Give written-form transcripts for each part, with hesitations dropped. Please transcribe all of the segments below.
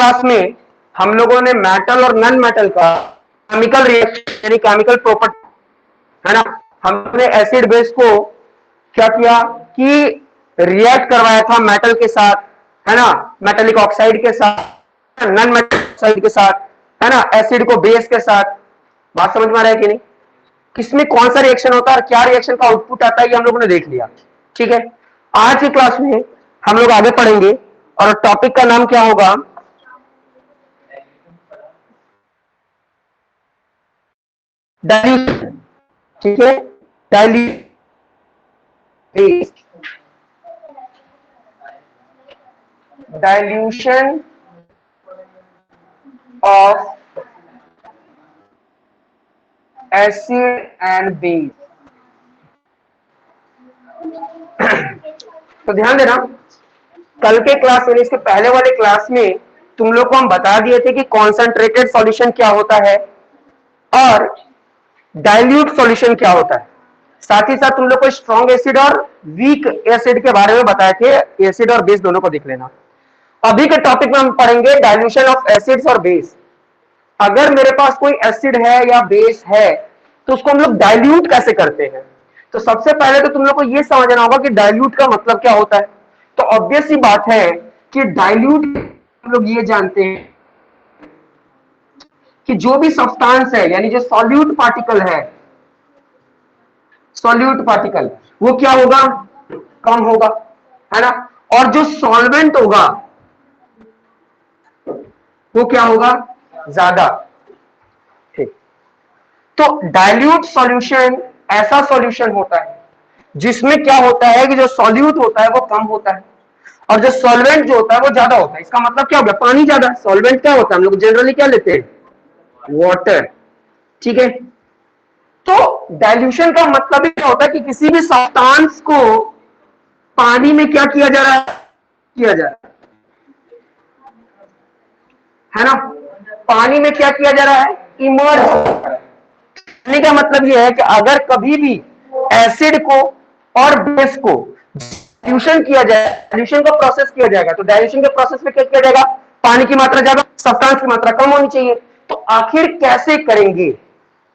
Class में हम लोगों ने मेटल और नॉन मेटल का केमिकल रिएक्शन यानी केमिकल प्रॉपर्टी, है ना, हमने एसिड बेस को क्या किया कि रिएक्ट करवाया था मेटल के साथ, है ना, मेटेलिक ऑक्साइड के साथ, नॉन मेटल ऑक्साइड के साथ, है ना, एसिड को बेस के साथ। बात समझ में आ रहा है कि नहीं? किसमें कौन सा रिएक्शन होता है और क्या रिएक्शन का आउटपुट आता है ये हम लोगों ने देख लिया। ठीक है, आज की क्लास में हम लोग आगे पढ़ेंगे और टॉपिक का नाम क्या होगा? डाइल्यूशन। ठीक है, dilution of acid and base. तो ध्यान देना, कल के क्लास में, इसके पहले वाले क्लास में तुम लोग को हम बता दिए थे कि कॉन्सेंट्रेटेड सॉल्यूशन क्या होता है और डाइल्यूट सॉल्यूशन क्या होता है। साथ ही साथ तुम लोग को स्ट्रॉन्ग एसिड और वीक एसिड के बारे में बताए थे, एसिड और बेस दोनों को देख लेना। अभी के टॉपिक में हम पढ़ेंगे डाइल्यूशन ऑफ एसिड्स और बेस। अगर मेरे पास कोई एसिड है या बेस है तो उसको हम लोग डाइल्यूट कैसे करते हैं। तो सबसे पहले तो तुम लोग को यह समझना होगा कि डाइल्यूट का मतलब क्या होता है। तो ऑब्वियस सी बात है कि डाइल्यूट हम लोग ये जानते हैं कि जो भी सब्सटेंस है यानी जो सॉल्यूट पार्टिकल है, सॉल्यूट पार्टिकल वो क्या होगा? कम होगा, है ना, और जो सॉल्वेंट होगा वो क्या होगा? ज्यादा। ठीक, तो डाइल्यूट सॉल्यूशन ऐसा सॉल्यूशन होता है जिसमें क्या होता है कि जो सॉल्यूट होता है वो कम होता है और जो सॉल्वेंट जो होता है वो ज्यादा होता है। इसका मतलब क्या हो गया? पानी ज्यादा, सॉल्वेंट क्या होता है? हम लोग जनरली क्या लेते हैं? वाटर। ठीक है, तो डाइल्यूशन का मतलब ही क्या होता है कि किसी भी सब्सटेंस को पानी में क्या किया जा रहा है? किया जा रहा है ना, पानी में क्या किया जा रहा है? इमर्ज। कहने का मतलब यह है कि अगर कभी भी एसिड को और बेस को डाइल्यूशन किया जाए, डाइल्यूशन का प्रोसेस किया जाएगा, तो डाइल्यूशन के प्रोसेस में क्या किया जाएगा? पानी की मात्रा ज्यादा, सब्सटेंस की मात्रा कम होनी चाहिए। तो आखिर कैसे करेंगे?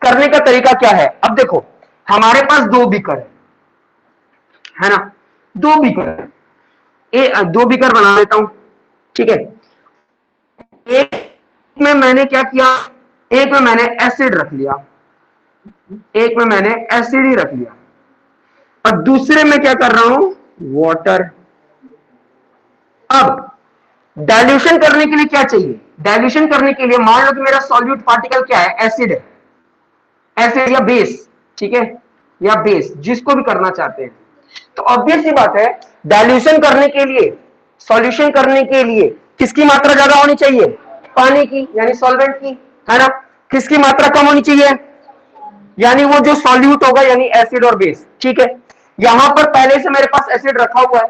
करने का तरीका क्या है? अब देखो, हमारे पास दो बीकर है ना, दो बीकर, दो बीकर बना लेता हूं। ठीक है, एक में मैंने क्या किया? एक में मैंने एसिड रख लिया, एक में मैंने एसिड ही रख लिया और दूसरे में क्या कर रहा हूं? वाटर। अब डाइल्यूशन करने के लिए क्या चाहिए? डाइल्यूशन करने के लिए मान लो कि मेरा सॉल्यूट पार्टिकल क्या है? एसिड है, एसिड या बेस। ठीक है, या बेस, जिसको भी करना चाहते हैं। तो ऑब्वियस सी बात है, डाइल्यूशन करने के लिए, सॉल्यूशन करने के लिए किसकी मात्रा ज्यादा होनी चाहिए? पानी की यानी सॉल्वेंट की, है ना। किसकी मात्रा कम होनी चाहिए? यानी वो जो सॉल्यूट होगा यानी एसिड और बेस। ठीक है, यहां पर पहले से मेरे पास एसिड रखा हुआ है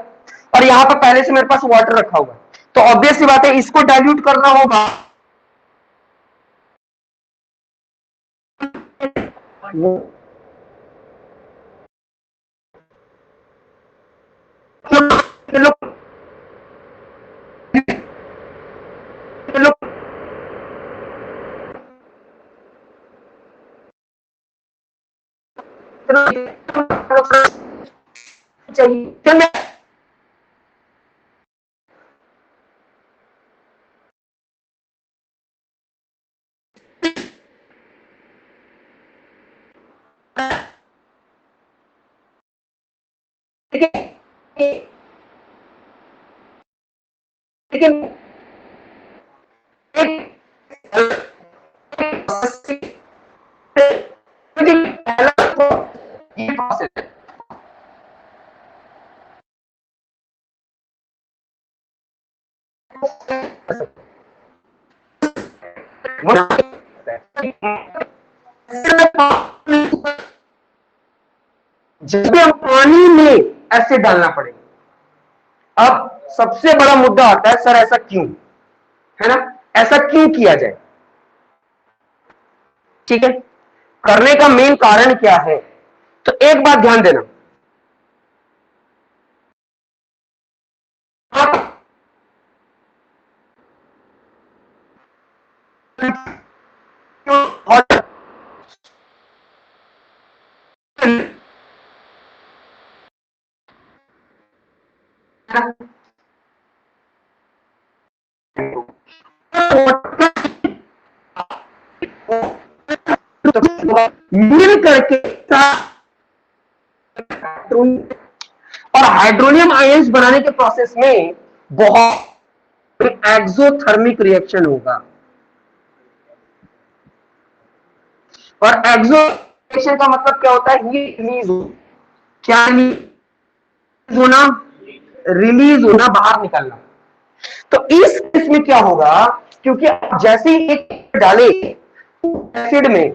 और यहां पर पहले से मेरे पास वाटर रखा हुआ है। तो ऑब्वियस सी बात है, इसको डाइल्यूट करना होगा। चाहिए लेकिन जब भी हम पानी में एसिड डालना पड़ेगा। अब सबसे बड़ा मुद्दा आता है, सर ऐसा क्यों, है ना, ऐसा क्यों किया जाए? ठीक है, करने का मेन कारण क्या है? तो एक बात ध्यान देना, आप मिल करके और हाइड्रोनियम आयंस बनाने के प्रोसेस में बहुत एक्सोथर्मिक रिएक्शन होगा। और एक्सोथर्मिक का मतलब क्या होता है? हीट रिलीज हो, क्या रिलीज होना? रिलीज होना, बाहर निकलना। तो इस केस में क्या होगा? क्योंकि जैसे ही एक डाले एसिड में,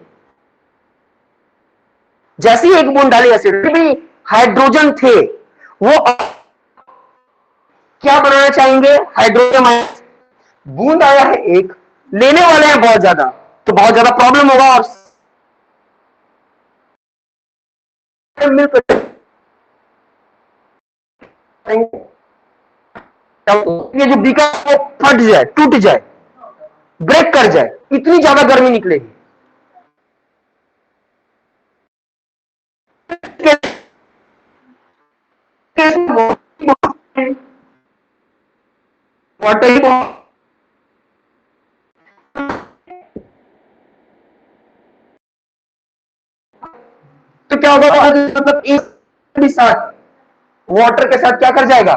जैसे ही एक बूंद डाले एसिड में, हाइड्रोजन थे, वो क्या बनाना चाहेंगे? Hydrogen ion. बूंद आया है एक, लेने वाले हैं बहुत ज्यादा, तो बहुत ज्यादा प्रॉब्लम होगा। और मिलकर ये जो बीकर वो फट जाए, टूट जाए, ब्रेक कर जाए, इतनी ज्यादा गर्मी निकलेगी। वाटर तो क्या होगा? मतलब एक साथ वाटर के साथ क्या कर जाएगा?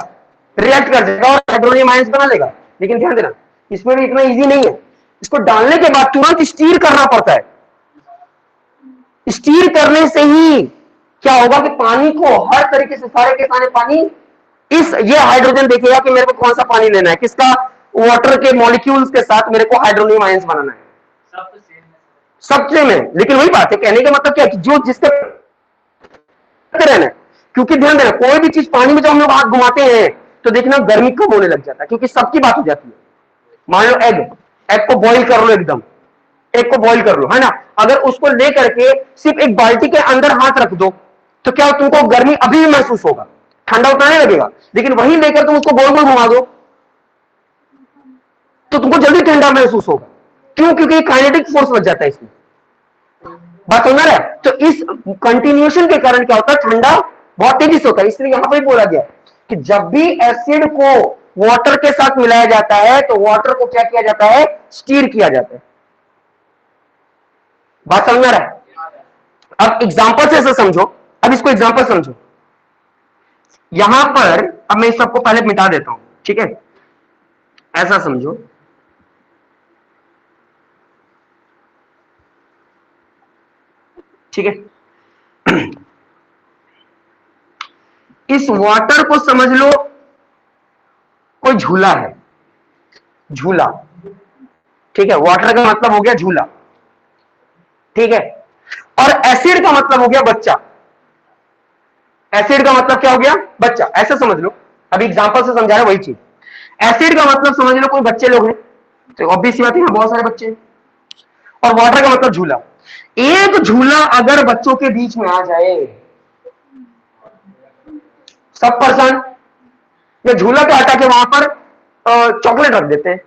रिएक्ट कर जाएगा और हाइड्रोनियम आयंस बना लेगा। लेकिन ध्यान देना, इसमें भी इतना इजी नहीं है। इसको डालने के बाद तुरंत स्टीर करना पड़ता है। स्टीर करने से ही क्या होगा कि पानी को हर तरीके से, सारे के सारे पानी, इस ये हाइड्रोजन देखेगा कि मेरे को कौन सा पानी लेना है, किसका? वाटर के मॉलिक्यूल्स के साथ मेरे को हाइड्रोनियम आयंस बनाना है। सब सेम है, लेकिन वही बात है, कहने का मतलब क्या है कि जो जिसके रहना है। क्योंकि ध्यान देना, कोई भी चीज पानी में जब हम लोग हाथ घुमाते हैं तो देखना गर्मी कम होने लग जाता है, क्योंकि सबकी बात हो जाती है। मान लो एग, एग को बॉईल कर लो, एकदम एग को बॉईल कर लो, है ना? अगर उसको लेकर के सिर्फ एक बाल्टी के अंदर हाथ रख दो तो क्या तुमको गर्मी अभी भी महसूस होगा, ठंडा उतना नहीं लगेगा। लेकिन वही लेकर तुम उसको गोल गोल घुमा दो तो तुमको जल्दी ठंडा महसूस होगा। क्यों? क्योंकि काइनेटिक फोर्स लग जाता है इसमें। बात समझ रहा है? तो इस कंटिन्यूएशन के कारण क्या होता है? ठंडा बहुत तेजी से होता है। इसलिए यहां पर बोला गया कि जब भी एसिड को वाटर के साथ मिलाया जाता है तो वाटर को क्या किया जाता है? स्टीर किया जाता है। बात समझ रहा है? अब एग्जांपल से ऐसा समझो, अब इसको एग्जांपल समझो। यहां पर अब मैं इस सबको पहले मिटा देता हूं, ठीक है? ऐसा समझो, ठीक है? इस वाटर को समझ लो कोई झूला है, झूला, ठीक है? वाटर का मतलब हो गया झूला, ठीक है? और एसिड का मतलब हो गया बच्चा। एसिड का मतलब क्या हो गया? बच्चा। ऐसा समझ लो, अभी एग्जांपल से समझा रहा वही चीज। एसिड का मतलब समझ लो कोई बच्चे लोग हैं, तो ऑब्वियस सी बात है, बहुत सारे बच्चे हैं। और वाटर का मतलब झूला। एक झूला अगर बच्चों के बीच में आ जाए, सब पर्सन, या झूला के हटा के वहां पर चॉकलेट रख देते हैं,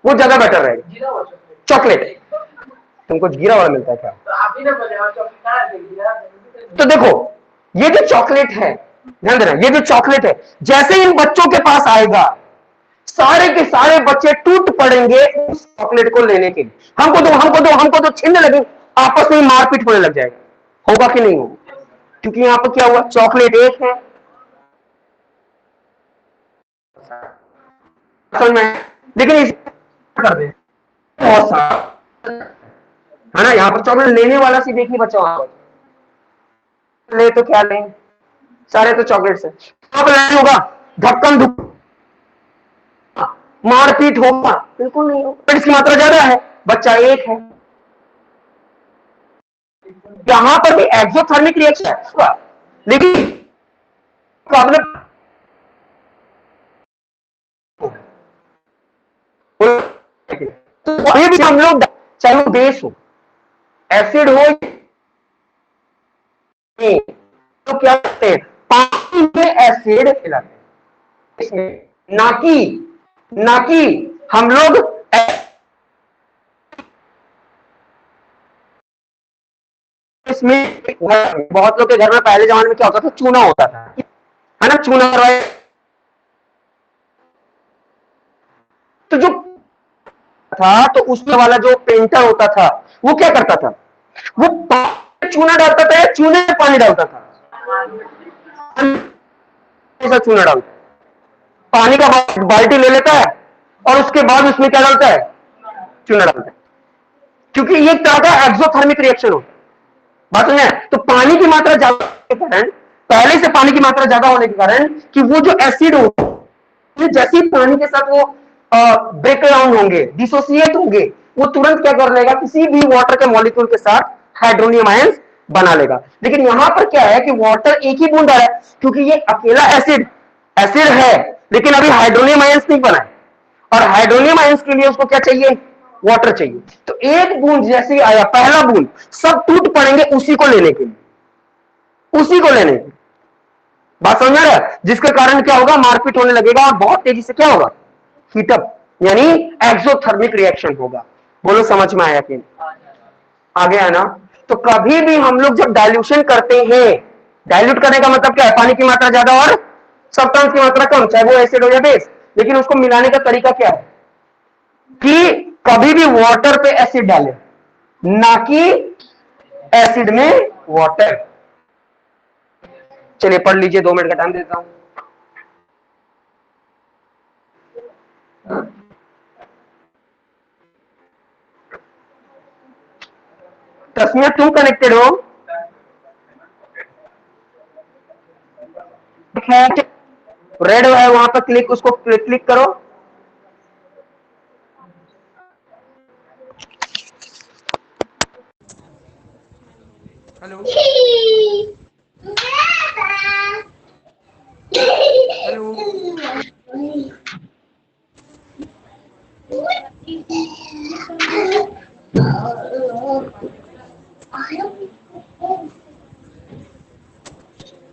वो ज्यादा बेटर रहेगा। चॉकलेट तुमको गिरा वाला मिलता है क्या? तो देखो, ये जो चॉकलेट है, ध्यान देना, ये जो चॉकलेट है, जैसे इन बच्चों के पास आएगा, सारे के सारे बच्चे टूट पड़ेंगे उस चॉकलेट को लेने के लिए। हमको दो, हमको दो, हमको दो, छीनने लगे, आपस में मारपीट होने लग जाएगा। होगा कि नहीं होगा? क्योंकि यहां पर क्या हुआ? चॉकलेट एक है, असल में, लेकिन इस कर दे बहुत सारा, है ना? यहाँ पर चॉकलेट लेने वाला सीधे एक ही बच्चा वहां पर। ले तो क्या लें, सारे तो चॉकलेट है। चॉकलेट होगा, धक्कन धुक, मारपीट होगा? बिल्कुल नहीं होगा। इसकी मात्रा ज्यादा है, बच्चा एक है। यहां पर भी एक्सोथर्मिक रिएक्शन है, लेकिन प्रॉब्लम तो भी हम लोग, चाहे वो बेस हो, एसिड हो, तो क्या करते हैं? पानी में एसिड मिलाते हैं इसमें, ना कि हम लोग इसमें। बहुत लोग के घर में पहले जमाने में क्या होता था? चूना होता था, है ना? चूना तो जो था, तो उसमें वाला जो पेंटर होता था वो क्या करता था, वो चूना डालता था या चूने में पानी डालता था, ऐसा चूना डालता है, पानी का बाल्टी ले लेता है और उसके बाद उसमें क्या डालता है, चूना डालता है, क्योंकि ये एक तरह का एक्सोथर्मिक रिएक्शन होता है। बात है, तो पानी की मात्रा ज्यादा के कारण, पहले से पानी की मात्रा ज्यादा होने के कारण कि वो जो एसिड हो, जैसे ही पानी के साथ वो ब्रेक डाउन होंगे, डिसोसिएट होंगे, वो तुरंत क्या कर लेगा, किसी भी वाटर के मॉलिक्यूल के साथ हाइड्रोनियम आयंस बना लेगा। लेकिन यहां पर क्या है कि वाटर एक ही बूंद आ रहा है, क्योंकि ये अकेला एसिड एसिड है, लेकिन अभी हाइड्रोनियम आयंस नहीं बना है, और हाइड्रोनियम आयंस के लिए उसको क्या चाहिए, वाटर चाहिए। तो एक बूंद जैसे ही आया, पहला बूंद, सब टूट पड़ेंगे उसी को लेने के लिए, उसी को लेने के लिए। बात समझ रहा है, जिसके कारण क्या होगा, मारपीट होने लगेगा और बहुत तेजी से क्या होगा, हीटअप, यानी एक्सोथर्मिक रिएक्शन होगा। बोलो समझ में आया कि आ गया ना। तो कभी भी हम लोग जब डाइल्यूशन करते हैं, डाइल्यूट करने का मतलब क्या है, पानी की मात्रा ज्यादा और सब्सटेंस की मात्रा कम, चाहे वो एसिड हो या बेस, लेकिन उसको मिलाने का तरीका क्या है कि कभी भी वाटर पे एसिड डालें, ना कि एसिड में वाटर। चलिए पढ़ लीजिए, 2 मिनट का टाइम देता हूं। तस्मिया तुम कनेक्टेड हो, रेड है वहां पर क्लिक, उसको क्लिक करो। हेलो हेलो,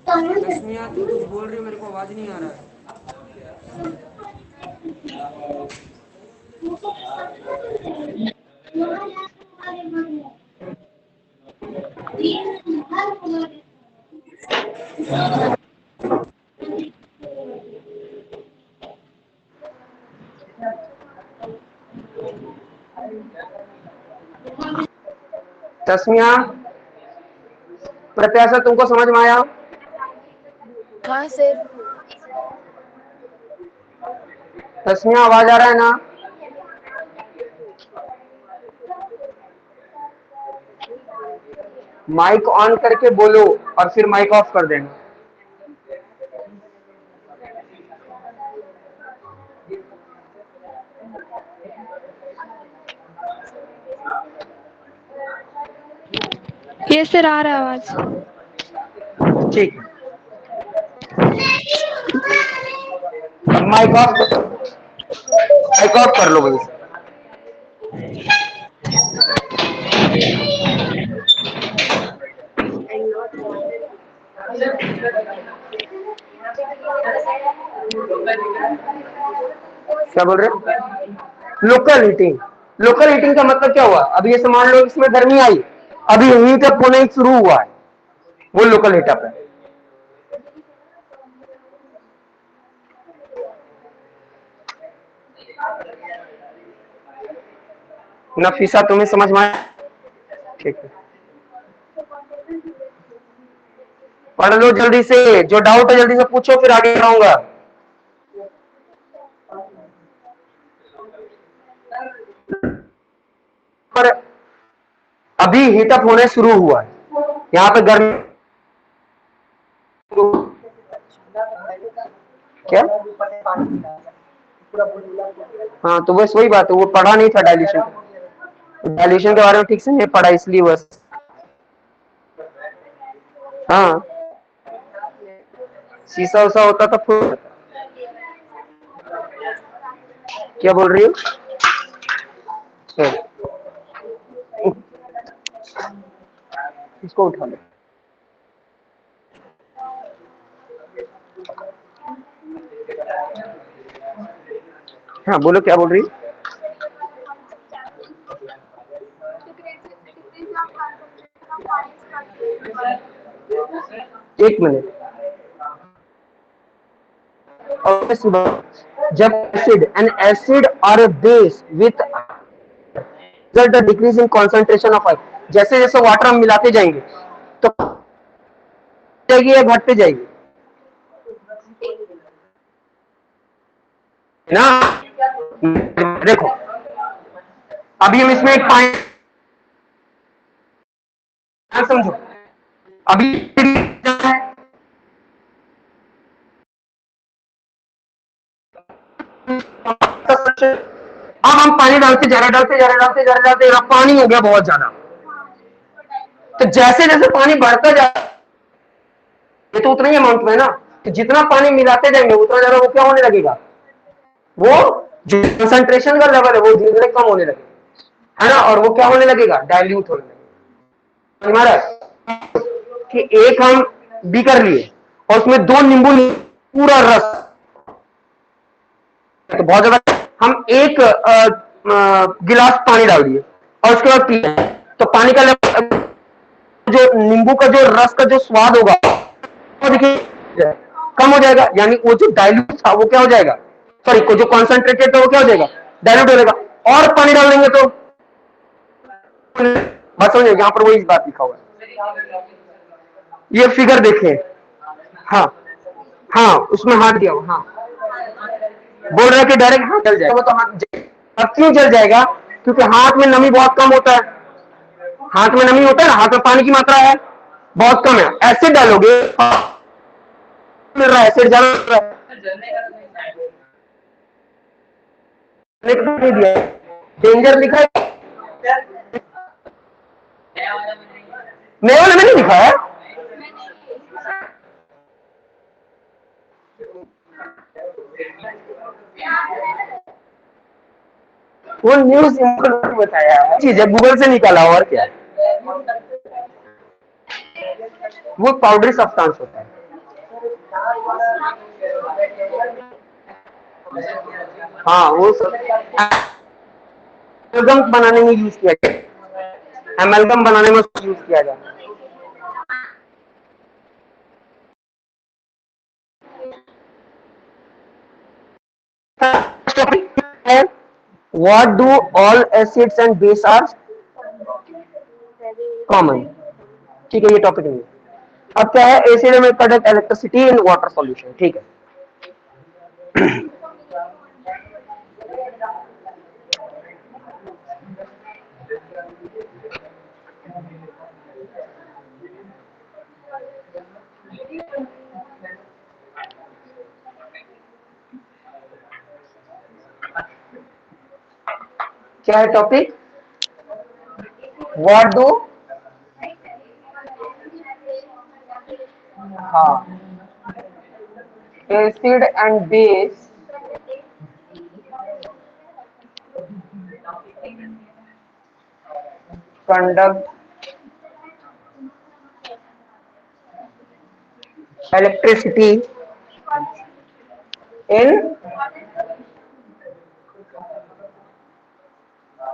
तस्मिया तू कुछ बोल रही है, मेरे को आवाज नहीं आ रहा है। तस्मिया, प्रत्याशा तुमको समझ में आया? हाँ सर। तस्मिया आवाज आ रहा है ना? माइक ऑन करके बोलो और फिर माइक ऑफ कर देना। ये सर आ रहा है आवाज। ठीक, अब माइक ऑफ, माइक ऑफ कर लो भाई। क्या बोल रहे हो? लोकल हीटिंग, लोकल हीटिंग का मतलब क्या हुआ, अभी ये मान लो इसमें गर्मी आई, अभी हीटअप होने शुरू हुआ है, वो लोकल हीटअप है। नफीसा तुम्हें समझ में आया? ठीक है, पढ़ लो जल्दी से, जो डाउट है जल्दी से पूछो, फिर आगे बढ़ाऊंगा। पर अभी हीटअप होने शुरू हुआ है, यहाँ पे गर्मी, क्या? हाँ तो बस वही बात है, वो पढ़ा नहीं था डायल्यूशन, डायल्यूशन के बारे में ठीक से नहीं पढ़ा, इसलिए बस। हाँ, शीशा उसा होता तो फूट। क्या बोल रही हो? इसको उठा लो। हाँ बोलो, क्या बोल रही हो? एक मिनट, और जब acid, N acid or a base with result a decrease in concentration of oil. जैसे जैसे वाटर हम मिलाते जाएंगे तो जाएगी या घटते जाएगी, है ना। देखो अभी हम इसमें एक पानी समझो, अभी अब हम पानी डालते जा रहे डालते पानी हो गया बहुत ज्यादा। तो जैसे जैसे पानी बढ़ता जा ये तो उतना ही अमाउंट में ना, तो जितना पानी मिलाते जाएंगे उतना ज्यादा वो क्या होने लगेगा, वो जो कंसंट्रेशन का लेवल है वो धीरे धीरे कम होने लगेगा, है ना, और वो क्या होने लगेगा, डाइल्यूट होने लगेगा। हमारा कि एक हम बी कर लिए और उसमें 2 नींबू पूरा रस, तो बहुत ज्यादा हम एक गिलास पानी डाल दिए और उसके बाद पिए तो पानी का लेवल, जो नींबू का जो रस का जो स्वाद होगा वो देखिए कम हो जाएगा, यानी वो जो डाइल्यूट था वो क्या हो जाएगा, सॉरी को जो कॉन्सेंट्रेटेड था वो क्या हो जाएगा, डाइल्यूट हो जाएगा। और पानी डाल देंगे तो बात समझ, यहाँ पर वही बात लिखा हुआ है, ये फिगर देखिए। हाँ हाँ उसमें हाथ दिया हुआ, हाँ बोल रहा है कि डायरेक्ट हाथ जल जाएगा, तो हाथ अब क्यों जल जाएगा, क्योंकि हाथ में नमी बहुत कम होता है, हाथ में नमी होता है ना, हाथ में पानी की मात्रा है बहुत कम है, एसिड डालोगे मिल रहा है, एसिड ज्यादा नहीं दिया, डेंजर लिखा है, नए वाले में नहीं लिखा है, वो न्यूज बताया चीज है, गूगल से निकाला और क्या है, वो पाउडरी सब्सटेंस होता है। हाँ वो एमलगम बनाने में यूज किया जाए, एमलगम बनाने में उसको यूज किया जाए। What do all acids and base are common? ठीक है, ये टॉपिक नहीं है। अब क्या है, एसिड में conduct electricity in water solution, ठीक है। क्या है टॉपिक, व्हाट डू, हाँ acid and base conduct electricity in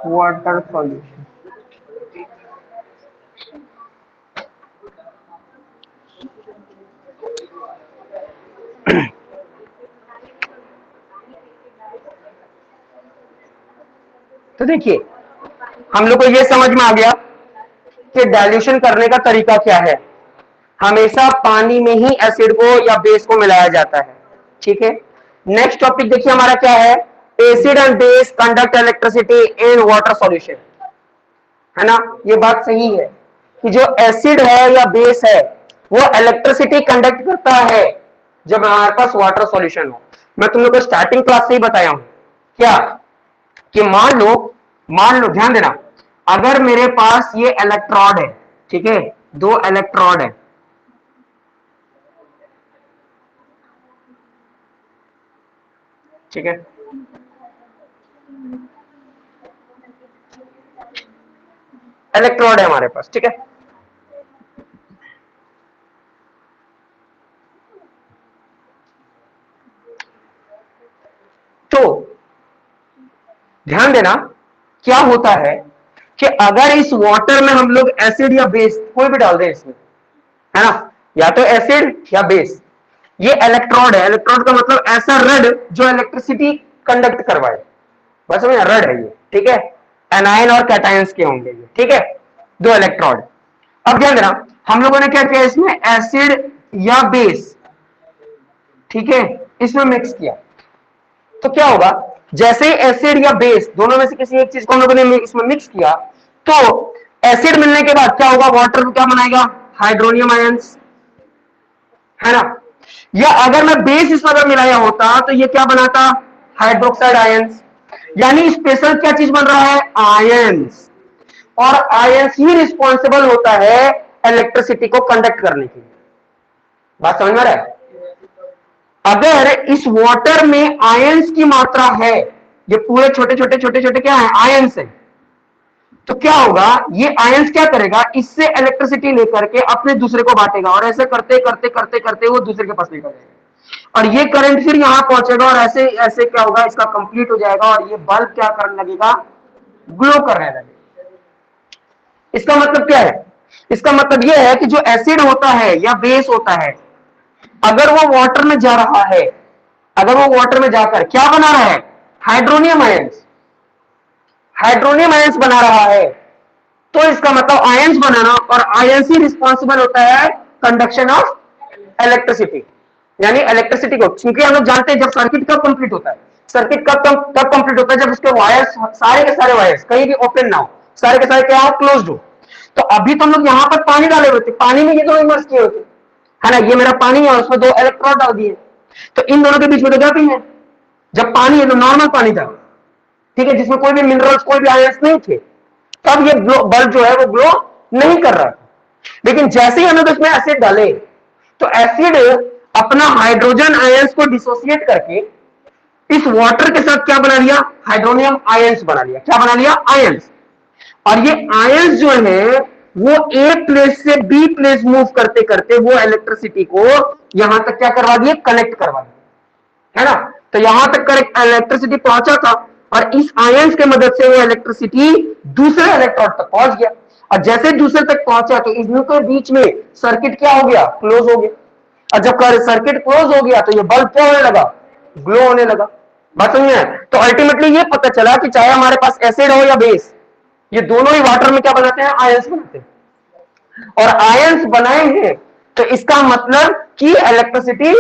water solution. तो देखिए हम लोग को ये समझ में आ गया कि डाइल्यूशन करने का तरीका क्या है, हमेशा पानी में ही एसिड को या बेस को मिलाया जाता है, ठीक है। नेक्स्ट टॉपिक देखिए हमारा क्या है, acid and base conduct electricity in water solution, है ना। ये बात सही है कि जो एसिड है या बेस है वो इलेक्ट्रिसिटी कंडक्ट करता है जब हमारे पास वाटर सॉल्यूशन हो। मैं तुम लोग को स्टार्टिंग क्लास से ही बताया हूं क्या, कि मान लो ध्यान देना, अगर मेरे पास ये इलेक्ट्रोड है, ठीक है, 2 इलेक्ट्रोड है, ठीक है, इलेक्ट्रोड है हमारे पास, ठीक है। तो ध्यान देना क्या होता है कि अगर इस वाटर में हम लोग एसिड या बेस कोई भी डाल दें इसमें, है ना, या तो एसिड या बेस, ये इलेक्ट्रोड है, इलेक्ट्रोड का मतलब ऐसा रड जो इलेक्ट्रिसिटी कंडक्ट करवाए, बस समझ रड है ये, ठीक है, एनायन और कैटायंस के होंगे ये, ठीक है, दो इलेक्ट्रोड। अब ध्यान देना, हम लोगों ने क्या किया इसमें, एसिड या बेस, ठीक है, इसमें मिक्स किया, तो क्या होगा, जैसे ही एसिड या बेस दोनों में से किसी एक चीज को हम लोगों ने इसमें मिक्स किया, तो एसिड मिलने के बाद क्या होगा, वाटर क्या बनाएगा, हाइड्रोनियम आयंस, है ना। या अगर मैं बेस इसमें अगर मिलाया होता तो ये क्या बनाता, हाइड्रोक्साइड आयंस। यानी स्पेशल क्या चीज बन रहा है, आयंस, और आयंस ही रिस्पॉन्सिबल होता है इलेक्ट्रिसिटी को कंडक्ट करने के लिए। बात समझ में आ रहा है। अगर इस वाटर में आयंस की मात्रा है, ये पूरे छोटे छोटे छोटे छोटे क्या है, आयंस है, तो क्या होगा, ये आयंस क्या करेगा, इससे इलेक्ट्रिसिटी लेकर के अपने दूसरे को बांटेगा, और ऐसे करते करते करते करते वो दूसरे के पास लेकर जाएगा, और ये करंट फिर यहां पहुंचेगा, और ऐसे ऐसे क्या होगा, इसका कंप्लीट हो जाएगा, और ये बल्ब क्या करने लगेगा, ग्लो करने लगेगा। इसका मतलब क्या है, इसका मतलब यह है कि जो एसिड होता है या बेस होता है, अगर वो वाटर में जा रहा है, अगर वो वाटर में जाकर क्या बना रहा है, हाइड्रोनियम आयंस, हाइड्रोनियम आयंस बना रहा है, तो इसका मतलब आयंस बनाना, और आयंस ही रिस्पॉन्सिबल होता है कंडक्शन ऑफ इलेक्ट्रिसिटी, यानी इलेक्ट्रिसिटी को, क्योंकि हम लोग जानते हैं जब सर्किट कब कंप्लीट होता है, सर्किट कब कंप्लीट होता है, जब उसके वायर्स, सारे के सारे वायर्स कहीं भी ओपन ना हो, सारे के सारे क्या हो, क्लोज्ड हो। तो अभी तो हम लोग यहां पर पानी डाले हुए थे, पानी में ये दोनों इमर्स किए होते, है ना, ये मेरा पानी है, उसमें दो इलेक्ट्रोड डाल दिए, तो इन दोनों के बीच में तो गैप ही है। जब पानी है तो नॉर्मल पानी था, ठीक है, जिसमें कोई भी मिनरल्स, कोई भी आयंस नहीं थे, तब ये बल्ब जो है वो ग्लो नहीं कर रहा था। लेकिन जैसे ही हम लोग इसमें एसिड डाले, तो एसिड अपना हाइड्रोजन आयंस को डिसोसिएट करके इस वाटर के साथ क्या बना लिया, हाइड्रोनियम आयंस बना लिया, क्या बना लिया, आयंस। और ये आयंस जो है वो ए प्लेस से बी प्लेस मूव करते करते वो इलेक्ट्रिसिटी को यहां तक क्या करवा दिए, कनेक्ट करवा दिए, है ना। तो यहां तक इलेक्ट्रिसिटी पहुंचा था, और इस आयंस के मदद से वो इलेक्ट्रिसिटी दूसरे इलेक्ट्रोड तक पहुंच गया, और जैसे दूसरे तक पहुंचा तो इनके बीच में सर्किट क्या हो गया, क्लोज हो गया, और जब सर्किट क्लोज हो गया तो ये बल्ब क्या होने लगा, ग्लो होने लगा। बात समझ में। तो अल्टीमेटली ये पता चला कि चाहे हमारे पास एसिड हो या बेस, ये दोनों ही वाटर में क्या बनाते हैं, आयंस बनाते हैं, और आयंस बनाएंगे तो इसका मतलब कि इलेक्ट्रिसिटी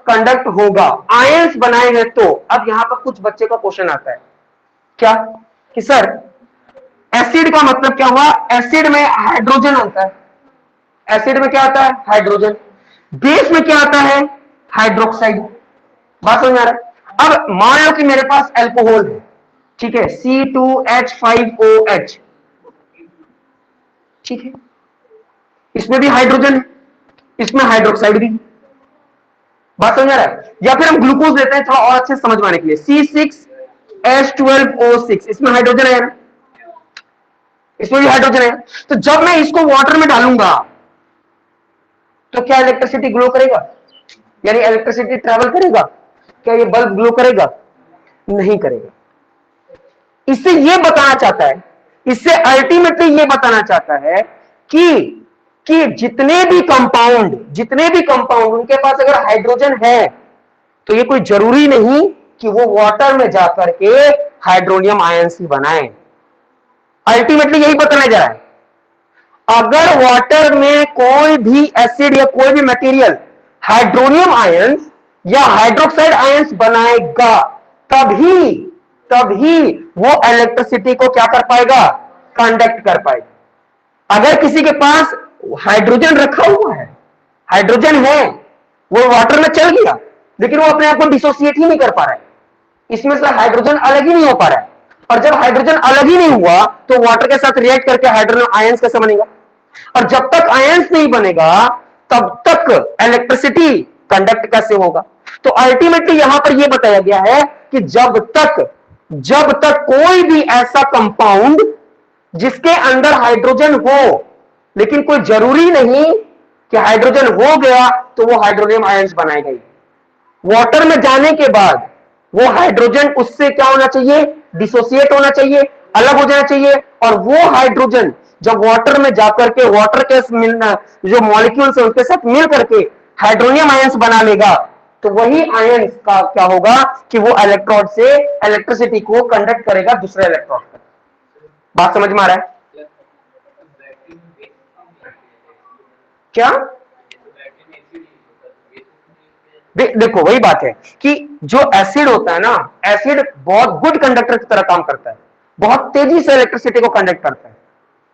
कंडक्ट होगा, आयंस बनाएंगे तो। अब यहां पर कुछ बच्चे का क्वेश्चन आता है, क्या, कि सर एसिड का मतलब क्या हुआ, एसिड में हाइड्रोजन आता है, एसिड में क्या आता है, हाइड्रोजन, बेस में क्या आता है, हाइड्रोक्साइड। बात समझ में आ रहा है। अब मान लो कि मेरे पास एल्कोहल है, ठीक है, C2H5OH, ठीक है, इसमें भी हाइड्रोजन है, इसमें हाइड्रोक्साइड भी। बात समझ आ रहा है। या फिर हम ग्लूकोज लेते हैं थोड़ा और अच्छे समझ में आने के लिए, C6H12O6, इसमें हाइड्रोजन है ना, इसमें भी हाइड्रोजन है। तो जब मैं इसको वाटर में डालूंगा तो क्या इलेक्ट्रिसिटी ग्लो करेगा, यानी इलेक्ट्रिसिटी ट्रेवल करेगा, क्या ये बल्ब ग्लो करेगा, नहीं करेगा। इससे ये बताना चाहता है, इससे अल्टीमेटली ये बताना चाहता है कि जितने भी कंपाउंड उनके पास अगर हाइड्रोजन है तो ये कोई जरूरी नहीं कि वो वाटर में जाकर के हाइड्रोनियम आयंस ही बनाए। अल्टीमेटली यही बताने जा रहा है, अगर वाटर में कोई भी एसिड या कोई भी मटेरियल हाइड्रोनियम आयंस या हाइड्रोक्साइड आयंस बनाएगा, तभी वो इलेक्ट्रिसिटी को क्या कर पाएगा, कंडक्ट कर पाएगा। अगर किसी के पास हाइड्रोजन रखा हुआ है, हाइड्रोजन है, वो वाटर में चल गया, लेकिन वो अपने आप को डिसोसिएट ही नहीं कर पा रहा है, इसमें से हाइड्रोजन अलग ही नहीं हो पा रहा है, और जब हाइड्रोजन अलग ही नहीं हुआ तो वाटर के साथ रिएक्ट करके हाइड्रोजन आयंस कैसे बनेगा, और जब तक आयंस नहीं बनेगा तब तक इलेक्ट्रिसिटी कंडक्ट कैसे होगा। तो अल्टीमेटली यहां पर यह बताया गया है कि जब तक कोई भी ऐसा कंपाउंड जिसके अंदर हाइड्रोजन हो, लेकिन कोई जरूरी नहीं कि हाइड्रोजन हो गया तो वो हाइड्रोनियम आयंस बनाएगा ही, वाटर में जाने के बाद वो हाइड्रोजन उससे क्या होना चाहिए, डिसोसिएट होना चाहिए, अलग हो जाना चाहिए, और वो हाइड्रोजन जब वाटर में जाकर के वाटर के जो मॉलिक्यूल्स है उसके साथ मिल करके हाइड्रोनियम आयंस बना लेगा, तो वही आयन का क्या होगा कि वो इलेक्ट्रोड से इलेक्ट्रिसिटी को कंडक्ट करेगा दूसरे इलेक्ट्रोड पर। बात समझ में आ रहा है क्या? देखो वही बात है कि जो एसिड होता है ना, एसिड बहुत गुड कंडक्टर की तरह काम करता है, बहुत तेजी से इलेक्ट्रिसिटी को कंडक्ट करता है।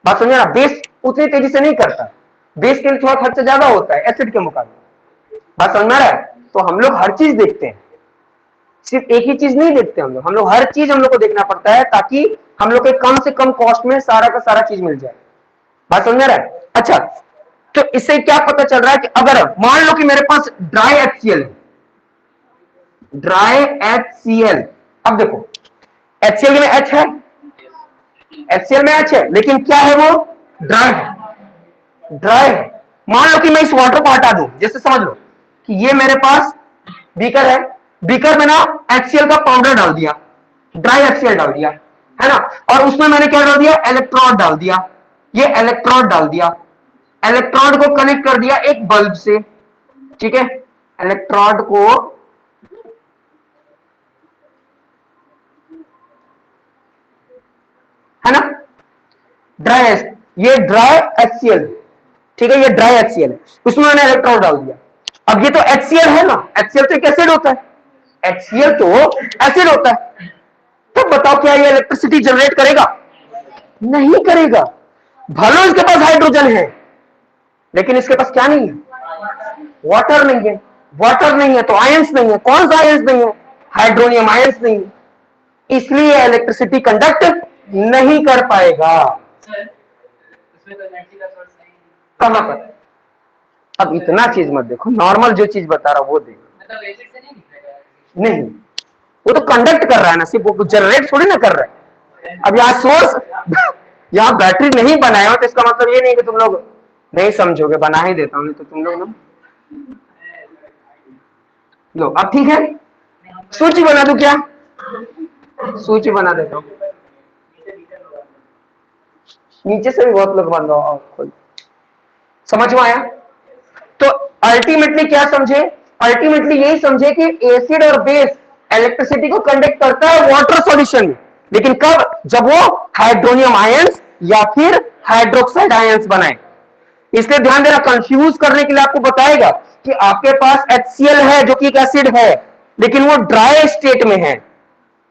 बात समझे ना? बेस उतनी तेजी से नहीं करता, बेस के लिए थोड़ा खर्चा ज्यादा होता है एसिड के मुकाबले। बात समझ में आ रहा है? तो हम लोग हर चीज देखते हैं, सिर्फ एक ही चीज नहीं देखते हम लोग हर चीज हम लोग को देखना पड़ता है ताकि हम लोग के कम से कम कॉस्ट में सारा का सारा चीज मिल जाए। बात समझ में आ रहा है? अच्छा, तो इससे क्या पता चल रहा है कि अगर मान लो कि मेरे पास ड्राई HCl है, ड्राई HCl, अब देखो HCl में H है, HCl में H है, लेकिन क्या है वो? ड्राई है, ड्राई है। मान लो कि मैं इस वाटर को हटा दूं, जैसे समझ लो कि ये मेरे पास बीकर है, बीकर में ना HCl का पाउडर डाल दिया, ड्राई HCl डाल दिया, है ना, और उसमें मैंने क्या डाल दिया? इलेक्ट्रोड डाल दिया, ये इलेक्ट्रोड डाल दिया, इलेक्ट्रोड को कनेक्ट कर दिया एक बल्ब से, ठीक है, इलेक्ट्रोड को है ना, ड्राई, ये ड्राई HCl, ठीक है, ये ड्राई HCl है, उसमें मैंने इलेक्ट्रोड डाल दिया। अब ये तो HCl है ना, HCl तो एक एसिड होता है, HCl तो एसिड होता है, तो बताओ क्या ये इलेक्ट्रिसिटी जनरेट करेगा? नहीं करेगा। भले इसके पास हाइड्रोजन है, लेकिन इसके पास क्या नहीं है? वाटर नहीं है, वाटर नहीं है तो आयंस नहीं है। कौन सा आयंस नहीं है? हाइड्रोनियम आयंस नहीं है, इसलिए इलेक्ट्रिसिटी कंडक्ट नहीं कर पाएगा। कहां पर? अब इतना चीज मत देखो, नॉर्मल जो चीज बता रहा हूं वो देखो। नहीं, वो तो कंडक्ट कर रहा है ना, सिर्फ वो जनरेट थोड़ी ना कर रहा है। अब यहाँ सोर्स यहाँ बैटरी नहीं बनाया हो तो इसका मतलब ये नहीं कि तुम लोग नहीं समझोगे, बना ही देता हूं तो तुम लोग ना लो। अब ठीक है, सूची बना दूं क्या? सूची बना देता हूं, नीचे से भी बहुत लोग बन रहा हो। समझ में आया? तो अल्टीमेटली क्या समझे? अल्टीमेटली यही समझे कि एसिड और बेस इलेक्ट्रिसिटी को कंडक्ट करता है वाटर सॉल्यूशन में, लेकिन कब? जब वो हाइड्रोनियम आयंस या फिर हाइड्रोक्साइड आयंस बनाए। इसलिए ध्यान देना, कंफ्यूज करने के लिए आपको बताएगा कि आपके पास HCl है जो कि एक एसिड है, लेकिन वो ड्राई स्टेट में है,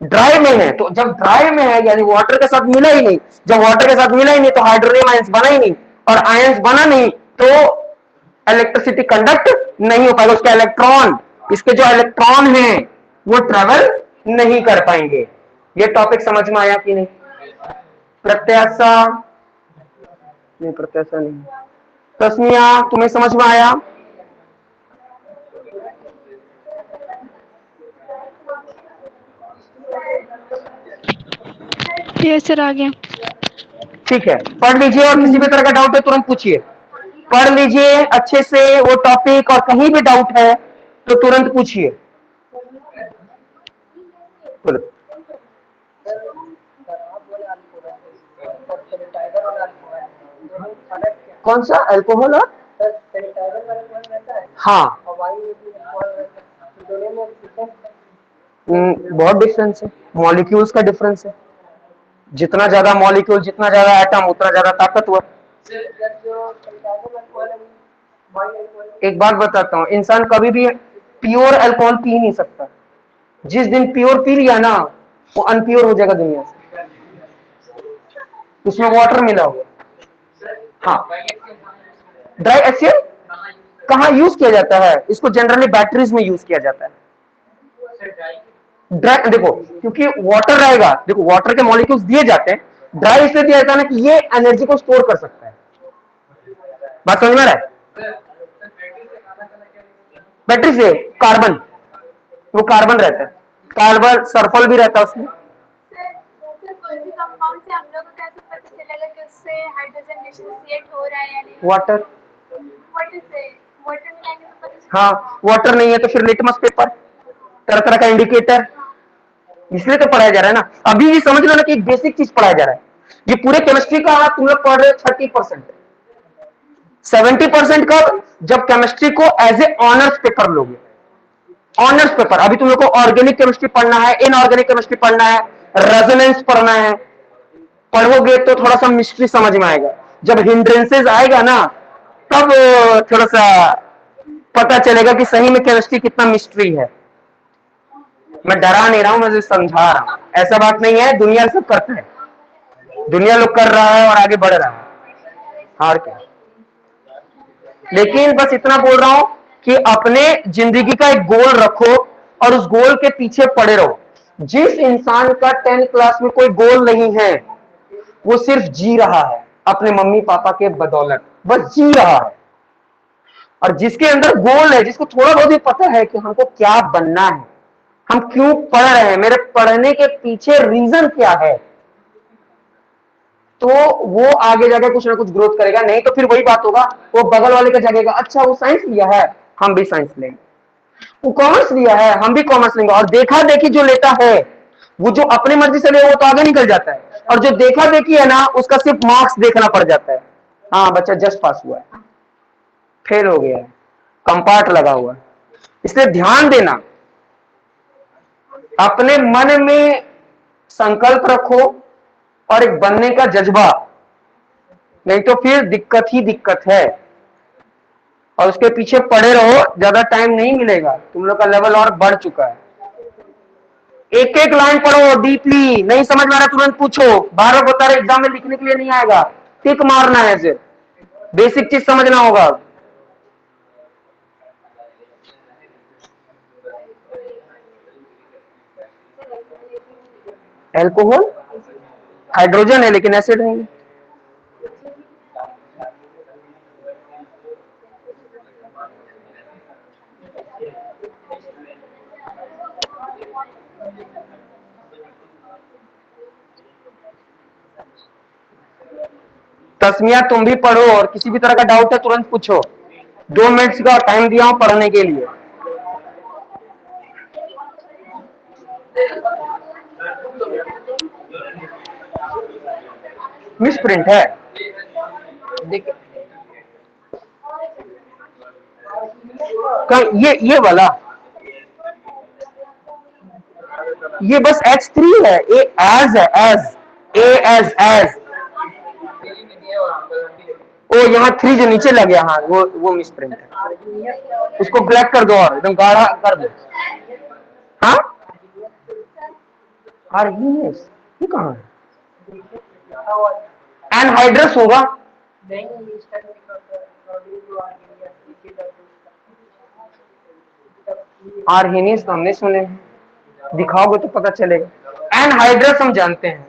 ड्राई में है। तो जब ड्राई में है यानी वाटर के साथ मिला ही नहीं, जब वाटर के साथ मिला ही नहीं तो हाइड्रोनियम आयंस बना ही नहीं, और आयंस बना नहीं तो इलेक्ट्रिसिटी कंडक्ट नहीं हो पाएगा। उसका इलेक्ट्रॉन, इसके जो इलेक्ट्रॉन है वो ट्रेवल नहीं कर पाएंगे। ये टॉपिक समझ में आया कि नहीं? प्रत्याशा नहीं, प्रत्याशा नहीं, तस्मिया तुम्हें समझ में आया? यस सर, आ गया। ठीक है, पढ़ लीजिए और किसी भी तरह का डाउट है तुरंत पूछिए। पढ़ लीजिए अच्छे से वो टॉपिक, और कहीं भी डाउट है तो तुरंत पूछिए। बोलो। कौन सा? अल्कोहल और हाँ, बहुत डिफरेंस है, मॉलिक्यूल्स का डिफरेंस है। जितना ज्यादा मॉलिक्यूल, जितना ज्यादा एटम, उतना ज्यादा ताकतवर। एक बात बताता हूँ, इंसान कभी भी प्योर अल्कोहल पी नहीं सकता। जिस दिन प्योर पी लिया ना, वो अनप्योर हो जाएगा दुनिया से, उसमें वाटर मिला हुआ। हाँ, ड्राई HCl कहाँ यूज किया जाता है? इसको जनरली बैटरीज में यूज किया जाता है। ड्राई देखो, क्योंकि वाटर रहेगा, देखो वाटर के मॉलिक्यूल्स दिए जाते हैं, ड्राई इसलिए दिया जाता है ना कि ये एनर्जी को स्टोर कर सकता है। बात समझ में आ रहा है? बैटरी से कार्बन, वो कार्बन रहता है, कार्बन सल्फर भी रहता है उसमें। कंपाउंड से हम लोग को कैसे पता चलेगा कि उससे हाइड्रोजन डिसोसिएट हो रहा है या नहीं? वाटर, वाटर से, वाटर मिलाने से पता चलेगा। हाँ, वाटर नहीं है तो फिर लिटमस पेपर, तरह तरह का इंडिकेटर, इसलिए तो पढ़ाया जा रहा है ना। अभी भी समझ लो ना कि एक बेसिक चीज पढ़ाया जा रहा है। ये पूरे केमिस्ट्री का तुम लोग पढ़ रहे हो 30%, 70% कब? जब केमिस्ट्री को एज ए ऑनर्स पेपर लोगे, ऑनर्स पेपर। अभी तुम लोग को ऑर्गेनिक केमिस्ट्री पढ़ना है, इनऑर्गेनिक केमिस्ट्री पढ़ना है, रेजोनेंस पढ़ना है। पढ़ोगे तो थोड़ा सा मिस्ट्री समझ में आएगा। जब हिंड्रेंसेस आएगा ना, तब थोड़ा सा पता चलेगा कि सही में केमिस्ट्री कितना मिस्ट्री है। मैं डरा नहीं रहा हूं, मैं समझा रहा हूं। ऐसा बात नहीं है, दुनिया सब करता है, दुनिया लोग कर रहा है और आगे बढ़ रहा है, और क्या। लेकिन बस इतना बोल रहा हूं कि अपने जिंदगी का एक गोल रखो और उस गोल के पीछे पड़े रहो। जिस इंसान का 10th क्लास में कोई गोल नहीं है, वो सिर्फ जी रहा है अपने मम्मी पापा के बदौलत, बस जी रहा है। और जिसके अंदर गोल है, जिसको थोड़ा बहुत भी पता है कि हमको क्या बनना है, हम क्यों पढ़ रहे हैं, मेरे पढ़ने के पीछे रीजन क्या है, तो वो आगे जाकर कुछ ना कुछ ग्रोथ करेगा। नहीं तो फिर वही बात होगा, वो बगल वाले का जगेगा, अच्छा वो साइंस लिया है हम भी साइंस लेंगे, वो कॉमर्स लिया है हम भी कॉमर्स लेंगे। और देखा देखी जो लेता है, वो जो अपनी मर्जी से ले वो तो आगे निकल जाता है, और जो देखा देखी है ना, उसका सिर्फ मार्क्स देखना पड़ जाता है। हाँ बच्चा जस्ट पास हुआ है, फेल हो गया है, कंपार्ट लगा हुआ है। इसलिए ध्यान देना, अपने मन में संकल्प रखो और एक बनने का जज्बा, नहीं तो फिर दिक्कत ही दिक्कत है। और उसके पीछे पड़े रहो, ज्यादा टाइम नहीं मिलेगा, तुम लोग का लेवल और बढ़ चुका है। एक एक लाइन पढ़ो डीपली, नहीं समझ में आ रहा तुरंत पूछो, बार बार बता रहे एग्जाम में लिखने के लिए नहीं आएगा, टिक मारना है, सिर्फ बेसिक चीज समझना होगा। एल्कोहल हाइड्रोजन है लेकिन एसिड नहीं। तस्मिया तुम भी पढ़ो, और किसी भी तरह का डाउट है तुरंत पूछो। 2 मिनट्स का टाइम दिया हूं पढ़ने के लिए। मिस प्रिंट है, देखिए ये वाला, ये बस H3 है, ए एज है, एज ए एज ओ यहाँ 3 जो नीचे लग गया, हाँ वो मिस प्रिंट है, उसको ब्लैक कर दो और एकदम गाढ़ा कर दो। हाँ आर्हीनियस ये कहाँ है, एनहाइड्रस होगा। आर्हीनियस तो हमने सुने, दिखाओगे तो पता चलेगा। एनहाइड्रस हम जानते हैं,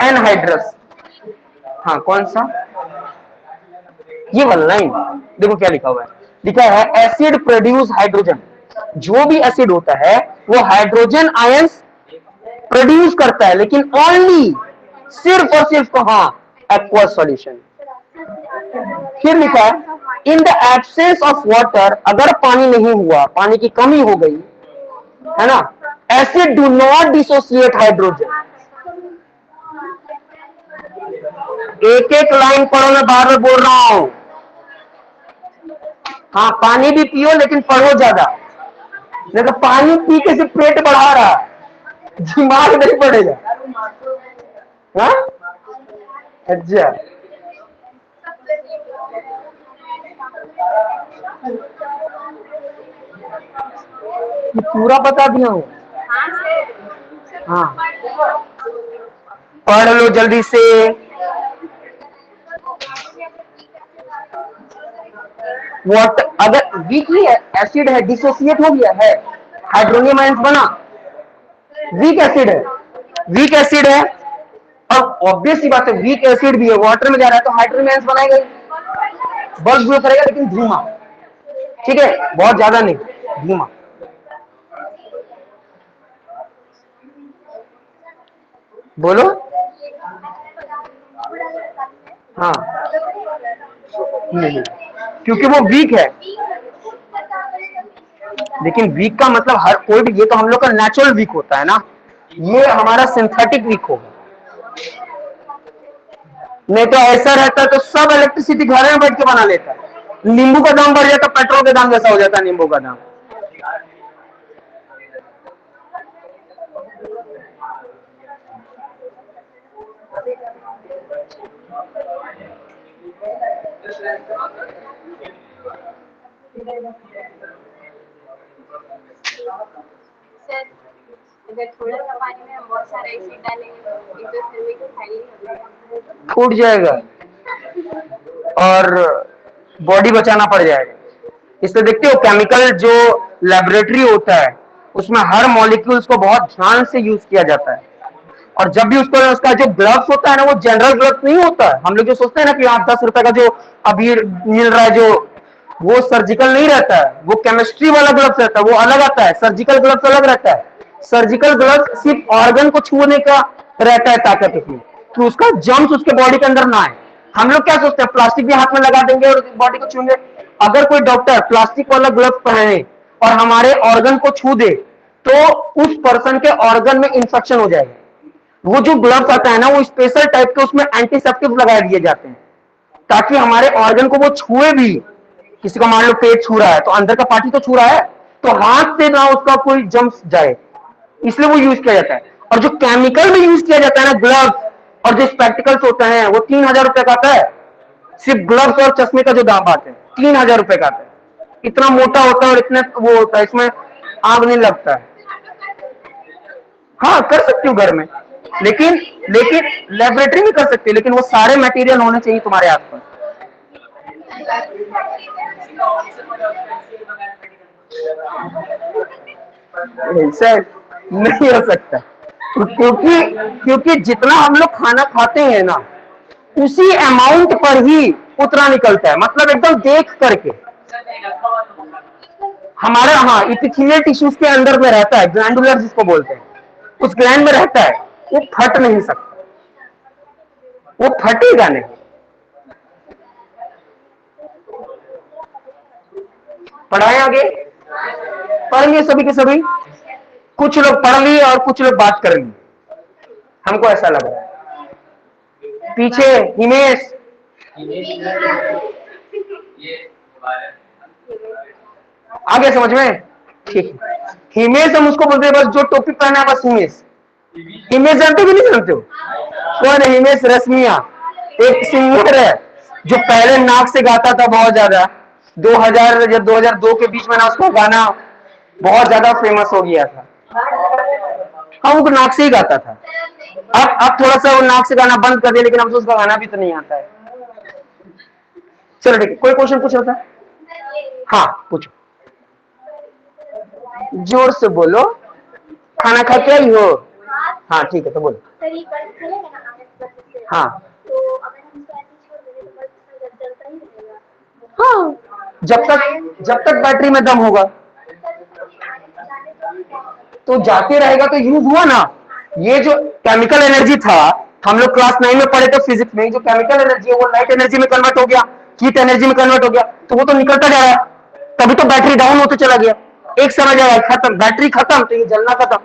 एनहाइड्रस, हाँ कौन सा, ये वाला लाइन देखो क्या लिखा हुआ है, लिखा है एसिड प्रोड्यूस हाइड्रोजन। जो भी एसिड होता है वो हाइड्रोजन आयंस प्रोड्यूस करता है, लेकिन ओनली, सिर्फ और सिर्फ कहां, एक्वस सॉल्यूशन। फिर लिखा है in the absence of water, अगर पानी नहीं हुआ, पानी की कमी हो गई है ना, acid do not dissociate hydrogen. एक एक लाइन पढ़ो, मैं बार बार बोल रहा हूं। हाँ पानी भी पियो लेकिन पढ़ो ज्यादा, नहीं तो पानी पी के सिर्फ पेट बढ़ा रहा, दिमाग नहीं पड़ेगा। हाँ अच्छा, ये पूरा बता दिया हूँ। हाँ पढ़ लो जल्दी से। वॉट अगर वीक ही है, एसिड है, डिसोसिएट हो गया है, हाइड्रोनियम आयंस बना, वीक एसिड है, वीक एसिड है। अब ऑब्वियस सी बात है, वीक एसिड भी है, वाटर में जा रहा है तो हाइड्रोनियम आयंस बनाएगा, बल्ब ग्लो करेगा लेकिन धीमा, ठीक है, बहुत ज्यादा नहीं, धीमा। बोलो हाँ, क्योंकि वो वीक है। लेकिन वीक का मतलब हर कोई भी, ये तो हम लोग का नेचुरल वीक होता है ना, ये हमारा सिंथेटिक वीक होगा। नहीं तो ऐसा रहता तो सब इलेक्ट्रिसिटी घर में बैठ के बना लेता है। नींबू का दाम बढ़ जाता, पेट्रोल के दाम जैसा हो जाता है नींबू का दाम। सर अगर थोड़ा सा पानी में हम बहुत सारा एसिड डालेंगे तो इंडोथर्मिक फाइल हो जाएगा। फूट जाएगा और बॉडी बचाना पड़ जाएगा। इससे देखते हो केमिकल जो लेबोरेटरी होता है उसमें हर मॉलिक्यूल्स को बहुत ध्यान से यूज किया जाता है, और जब भी उसको उसका जो ग्लव्स होता है ना वो जनरल ग्लव्स नहीं होता है। हम लोग जो सोचते हैं ना कि 8-10 रुपए का जो अभी मिल रहा है जो, वो सर्जिकल नहीं रहता है, वो केमिस्ट्री वाला ग्लव्स रहता है, वो अलग आता है। सर्जिकल ग्लव्स अलग रहता है। सर्जिकल ग्लव्स सिर्फ ऑर्गन को छूने का रहता है ताकत उसमें, कि उसका जम्स उसके बॉडी के अंदर ना आए। हम लोग क्या सोचते हैं प्लास्टिक भी हाथ में लगा देंगे और बॉडी को छूंगे। अगर कोई डॉक्टर प्लास्टिक वाला ग्लव्स पहने और हमारे ऑर्गन को छू दे तो उस पर्सन के ऑर्गन में इंफेक्शन हो जाएगा। वो जो ग्लव्स आता है ना वो स्पेशल टाइप के उसमें एंटीसेप्टिव लगा दिए जाते हैं ताकि हमारे ऑर्गन को वो छुए भी। किसी का मान लो पेट छू रहा है तो अंदर का पार्टी तो छू रहा है, तो हाथ से ना उसका कोई जम्स जाए, इसलिए वो यूज किया जाता है। और जो केमिकल में यूज किया जाता है ना ग्लव्स और जो स्पेक्टिकल्स होते हैं वो 3000 रुपए का आता है। सिर्फ ग्लव्स और चश्मे का जो दाम बात है 3000 रुपए का आता है। इतना मोटा होता है और इतने वो होता है, इसमें आग नहीं लगता है। हाँ कर सकती हूँ घर में, लेकिन लेकिन लेबोरेटरी में कर सकती है, लेकिन वो सारे मटेरियल होने चाहिए तुम्हारे आसपास। सर नहीं हो सकता, क्योंकि क्योंकि जितना हम लोग खाना खाते हैं ना उसी अमाउंट पर ही उतना निकलता है, मतलब एकदम देख करके। हमारा हाँ इपिथेलियल टिश्यूज के अंदर में रहता है, ग्लैंडुलर जिसको बोलते हैं, उस ग्लैंड में रहता है, वो फट नहीं सकता, वो फटेगा नहीं। पढ़ाएं आगे, पढ़ लिए सभी के सभी। कुछ लोग पढ़ लिए और कुछ लोग बात कर लिए, हमको ऐसा लग रहा है। पीछे हिमेश, आ गया समझ में? ठीक है। हिमेश हम उसको बोलते हैं, बस जो टोपी पहना है बस हिमेश। हिमेश जानते हो कि नहीं जानते हो? कौन है हिमेश रेशमिया? एक सिंगर है जो पहले नाक से गाता था बहुत ज्यादा। 2000 या 2002 के बीच में ना उसका गाना बहुत ज्यादा फेमस हो गया था। हाँ वो नाक से ही गाता था। अब थोड़ा सा वो नाक से गाना बंद कर दिया, लेकिन अब तो उसका गाना भी तो नहीं आता है। चलो ठीक है, कोई क्वेश्चन पूछ रहा था? हाँ पूछो, जोर से बोलो। खाना खा के आई हो? हाँ ठीक है, तो बोलो। हाँ हाँ, जब तक बैटरी में दम होगा तो जाते रहेगा, तो यूज हुआ ना। ये जो केमिकल एनर्जी था, हम लोग क्लास 9 में पढ़े थे फिजिक्स में, जो केमिकल एनर्जी है वो लाइट एनर्जी में कन्वर्ट हो गया, हीट एनर्जी में कन्वर्ट हो गया, तो वो तो निकलता जा रहा है, तभी तो बैटरी डाउन होते चला गया। एक समय जाएगा खत्म, बैटरी खत्म तो ये जलना खत्म।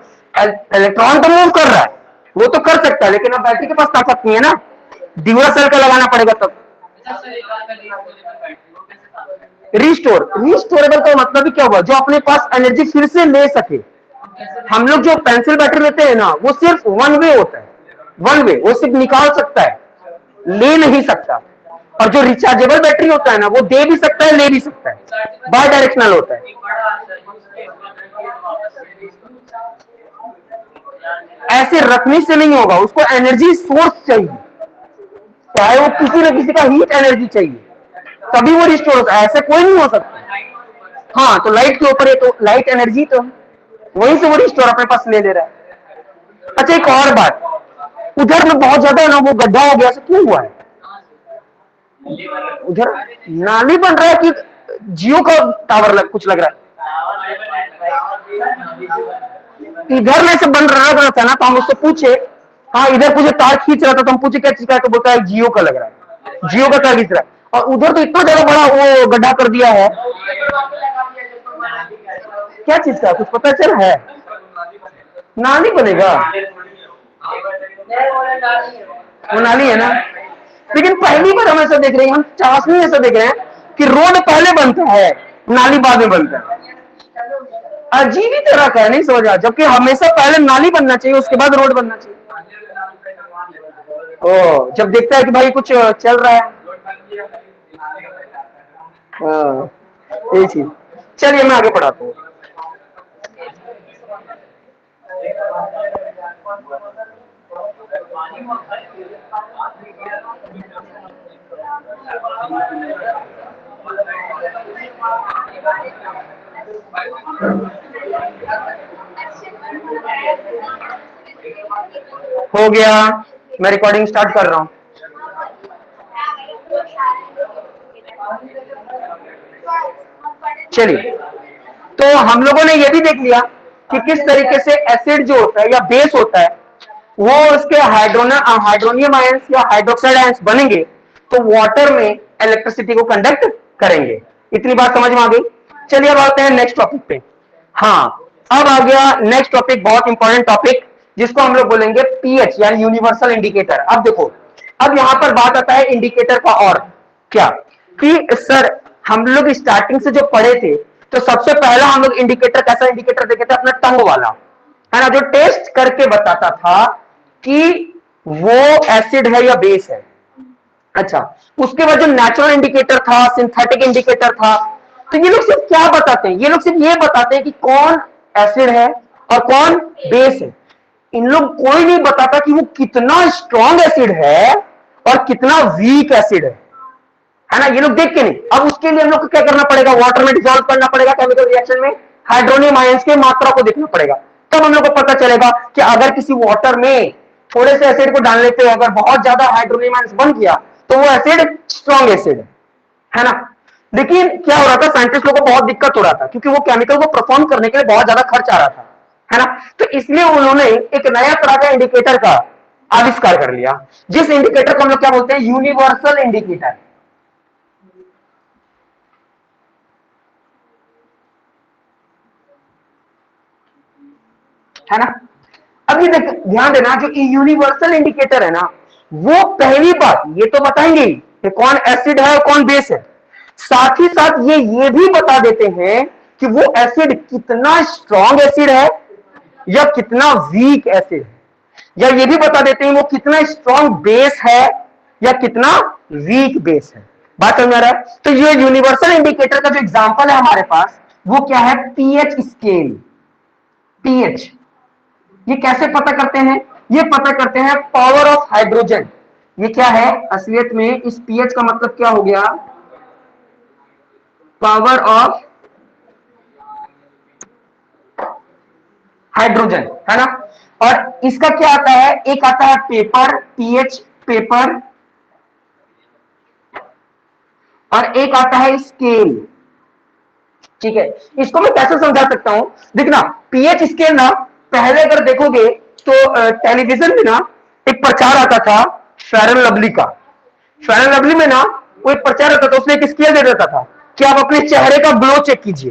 इलेक्ट्रॉन तो मूव कर रहा है, वो तो कर सकता है, लेकिन अब बैटरी के पास ताकत नहीं है ना, ड्यूरा सेल का लगाना पड़ेगा तब। रिस्टोरेबल का मतलब ही क्या हुआ? जो अपने पास एनर्जी फिर से ले सके। हम लोग जो पेंसिल बैटरी लेते हैं ना वो सिर्फ वन वे होता है, वन वे, वो सिर्फ निकाल सकता है, ले नहीं सकता। और जो रिचार्जेबल बैटरी होता है ना वो दे भी सकता है ले भी सकता है, बाय डायरेक्शनल होता है। ऐसे रखने से नहीं होगा, उसको एनर्जी सोर्स चाहिए, चाहे वो किसी न किसी का हीट एनर्जी चाहिए, तभी वो रिस्टोर होता है, ऐसे कोई नहीं हो सकता। हाँ तो लाइट के ऊपर है तो लाइट एनर्जी तो वहीं से वो रिस्टोर अपने पास ले रहा है। अच्छा एक और बात, उधर में बहुत ज्यादा ना वो गड्ढा हो गया, क्यों हुआ है? उधर नाली बन रहा है कि जियो का टावर कुछ लग रहा है? इधर में से बन रहा था ना, तो हम उसको पूछे, हाँ इधर कुछ तार खींच रहा था, तो हम पूछे क्या चीज का, तो बोलता है जियो का लग रहा है, जियो का तार खींच रहा है। और उधर तो इतना ज्यादा बड़ा वो गड्ढा कर दिया है, क्या चीज का कुछ पता चल है? नाली बनेगा, वो नाली है ना। लेकिन पहली बार हम ऐसा देख रहे हैं, हम चाशनी ऐसा देख रहे हैं कि रोड पहले बनता है नाली बाद में बनता है। अजीब ही तरह का है, नहीं समझा, जबकि हमेशा पहले नाली बनना चाहिए उसके बाद रोड बनना चाहिए। ओ, जब देखता है कि भाई कुछ चल रहा है, हाँ, यही चीज। चलिए मैं आगे पढ़ाता हूँ। हो गया, मैं रिकॉर्डिंग स्टार्ट कर रहा हूँ। चलिए, तो हम लोगों ने यह भी देख लिया कि किस तरीके से एसिड जो होता है या बेस होता है वो उसके हाइड्रोनियम आयंस या हाइड्रोक्साइड आयंस बनेंगे तो वाटर में इलेक्ट्रिसिटी को कंडक्ट करेंगे। इतनी बात समझ में आ गई। चलिए अब आते हैं नेक्स्ट टॉपिक पे। हाँ, अब आ गया नेक्स्ट टॉपिक, बहुत इंपॉर्टेंट टॉपिक, जिसको हम लोग बोलेंगे पीएच यानी यूनिवर्सल इंडिकेटर। अब देखो, अब यहां पर बात आता है इंडिकेटर का, और क्या कि सर हम लोग स्टार्टिंग से जो पढ़े थे तो सबसे पहला हम लोग इंडिकेटर कैसा इंडिकेटर देखे थे, अपना टंग वाला, है ना, जो टेस्ट करके बताता था कि वो एसिड है या बेस है। अच्छा, उसके बाद जो नेचुरल इंडिकेटर था, सिंथेटिक इंडिकेटर था, तो ये लोग सिर्फ क्या बताते हैं, ये लोग सिर्फ ये बताते हैं कि कौन एसिड है और कौन बेस है। इन लोग कोई नहीं बताता कि वो कितना स्ट्रॉन्ग एसिड है और कितना वीक एसिड है ना, ये लोग देख के नहीं। अब उसके लिए हम लोग को क्या करना पड़ेगा, वाटर में डिसॉल्व करना पड़ेगा, केमिकल रिएक्शन में हाइड्रोनियम आयंस के मात्रा को देखना पड़ेगा, तब हम लोग को पता चलेगा कि अगर किसी वाटर में थोड़े से एसिड को डाल लेते हैं, अगर बहुत ज्यादा हाइड्रोनियम आयंस बन गया तो वो एसिड स्ट्रॉन्ग एसिड है ना। लेकिन क्या हो रहा था, साइंटिस्ट लोगों को बहुत दिक्कत हो रहा था क्योंकि वो केमिकल को परफॉर्म करने के लिए बहुत ज्यादा खर्च आ रहा था, है ना। तो इसलिए उन्होंने एक नया तरह का इंडिकेटर का आविष्कार कर लिया, जिस इंडिकेटर को हम लोग क्या बोलते हैं, यूनिवर्सल इंडिकेटर, है ना। अब ये ध्यान देना, जो यूनिवर्सल इंडिकेटर है ना, वो पहली बात ये तो बताएंगे ही कि कौन एसिड है और कौन बेस है, साथ ही साथ ये भी बता देते हैं कि वो एसिड कितना स्ट्रॉन्ग एसिड है या कितना वीक एसिड है, या ये भी बता देते हैं वो कितना स्ट्रॉन्ग बेस है या कितना वीक बेस है। बात समझ आ रहा है। तो ये यूनिवर्सल इंडिकेटर का जो एग्जांपल है हमारे पास, वो क्या है, पीएच स्केल। पीएच ये कैसे पता करते हैं, ये पता करते हैं पावर ऑफ हाइड्रोजन। ये क्या है असलियत में, इस पीएच का मतलब क्या हो गया, पावर ऑफ हाइड्रोजन, है ना। और इसका क्या आता है, एक आता है पेपर, पीएच पेपर, और एक आता है स्केल। ठीक है, इसको मैं कैसे समझा सकता हूं, देखना, पीएच स्केल ना, पहले अगर देखोगे तो टेलीविजन में ना एक प्रचार आता था फेयर लवली का। फेयर लवली में ना कोई प्रचार आता था, उसने एक स्केल दे देता था कि आप अपने चेहरे का ग्लो चेक कीजिए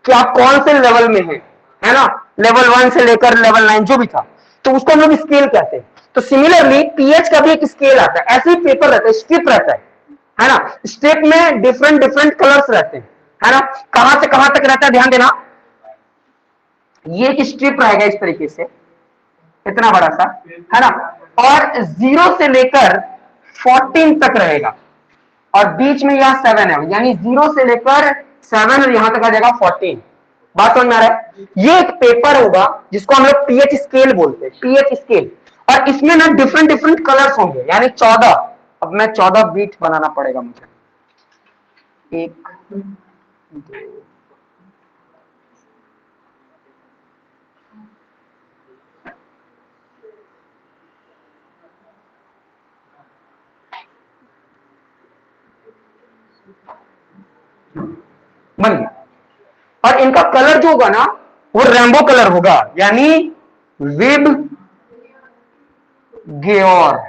कि आप कौन से लेवल में हैं, है ना, लेवल 1 से लेकर लेवल 9 जो भी था, तो उसको हम लोग स्केल कहते हैं। तो सिमिलरली पीएच का भी एक स्केल आता है, ऐसे ही पेपर रहता है, स्ट्रिप रहता है ना, स्ट्रिप में डिफरेंट डिफरेंट कलर्स रहते हैं, है ना। कहां से कहां तक रहता है, ध्यान देना, ये एक स्ट्रिप रहेगा इस तरीके से, इतना बड़ा सा, है ना, और 0 से लेकर 14 तक रहेगा, और बीच में यह 7 है, यानी 0 से लेकर 7 और यहां तक आ जाएगा 14। बात समझ में आ रहा है। ये एक पेपर होगा जिसको हम लोग पीएच स्केल बोलते हैं, पीएच स्केल, और इसमें ना डिफरेंट डिफरेंट कलर्स होंगे, यानी 14। अब मैं 14 बीट बनाना पड़ेगा मुझे, 1 2 बन गया। और इनका कलर जो होगा ना वो रेनबो कलर होगा, यानी विब गेयोर,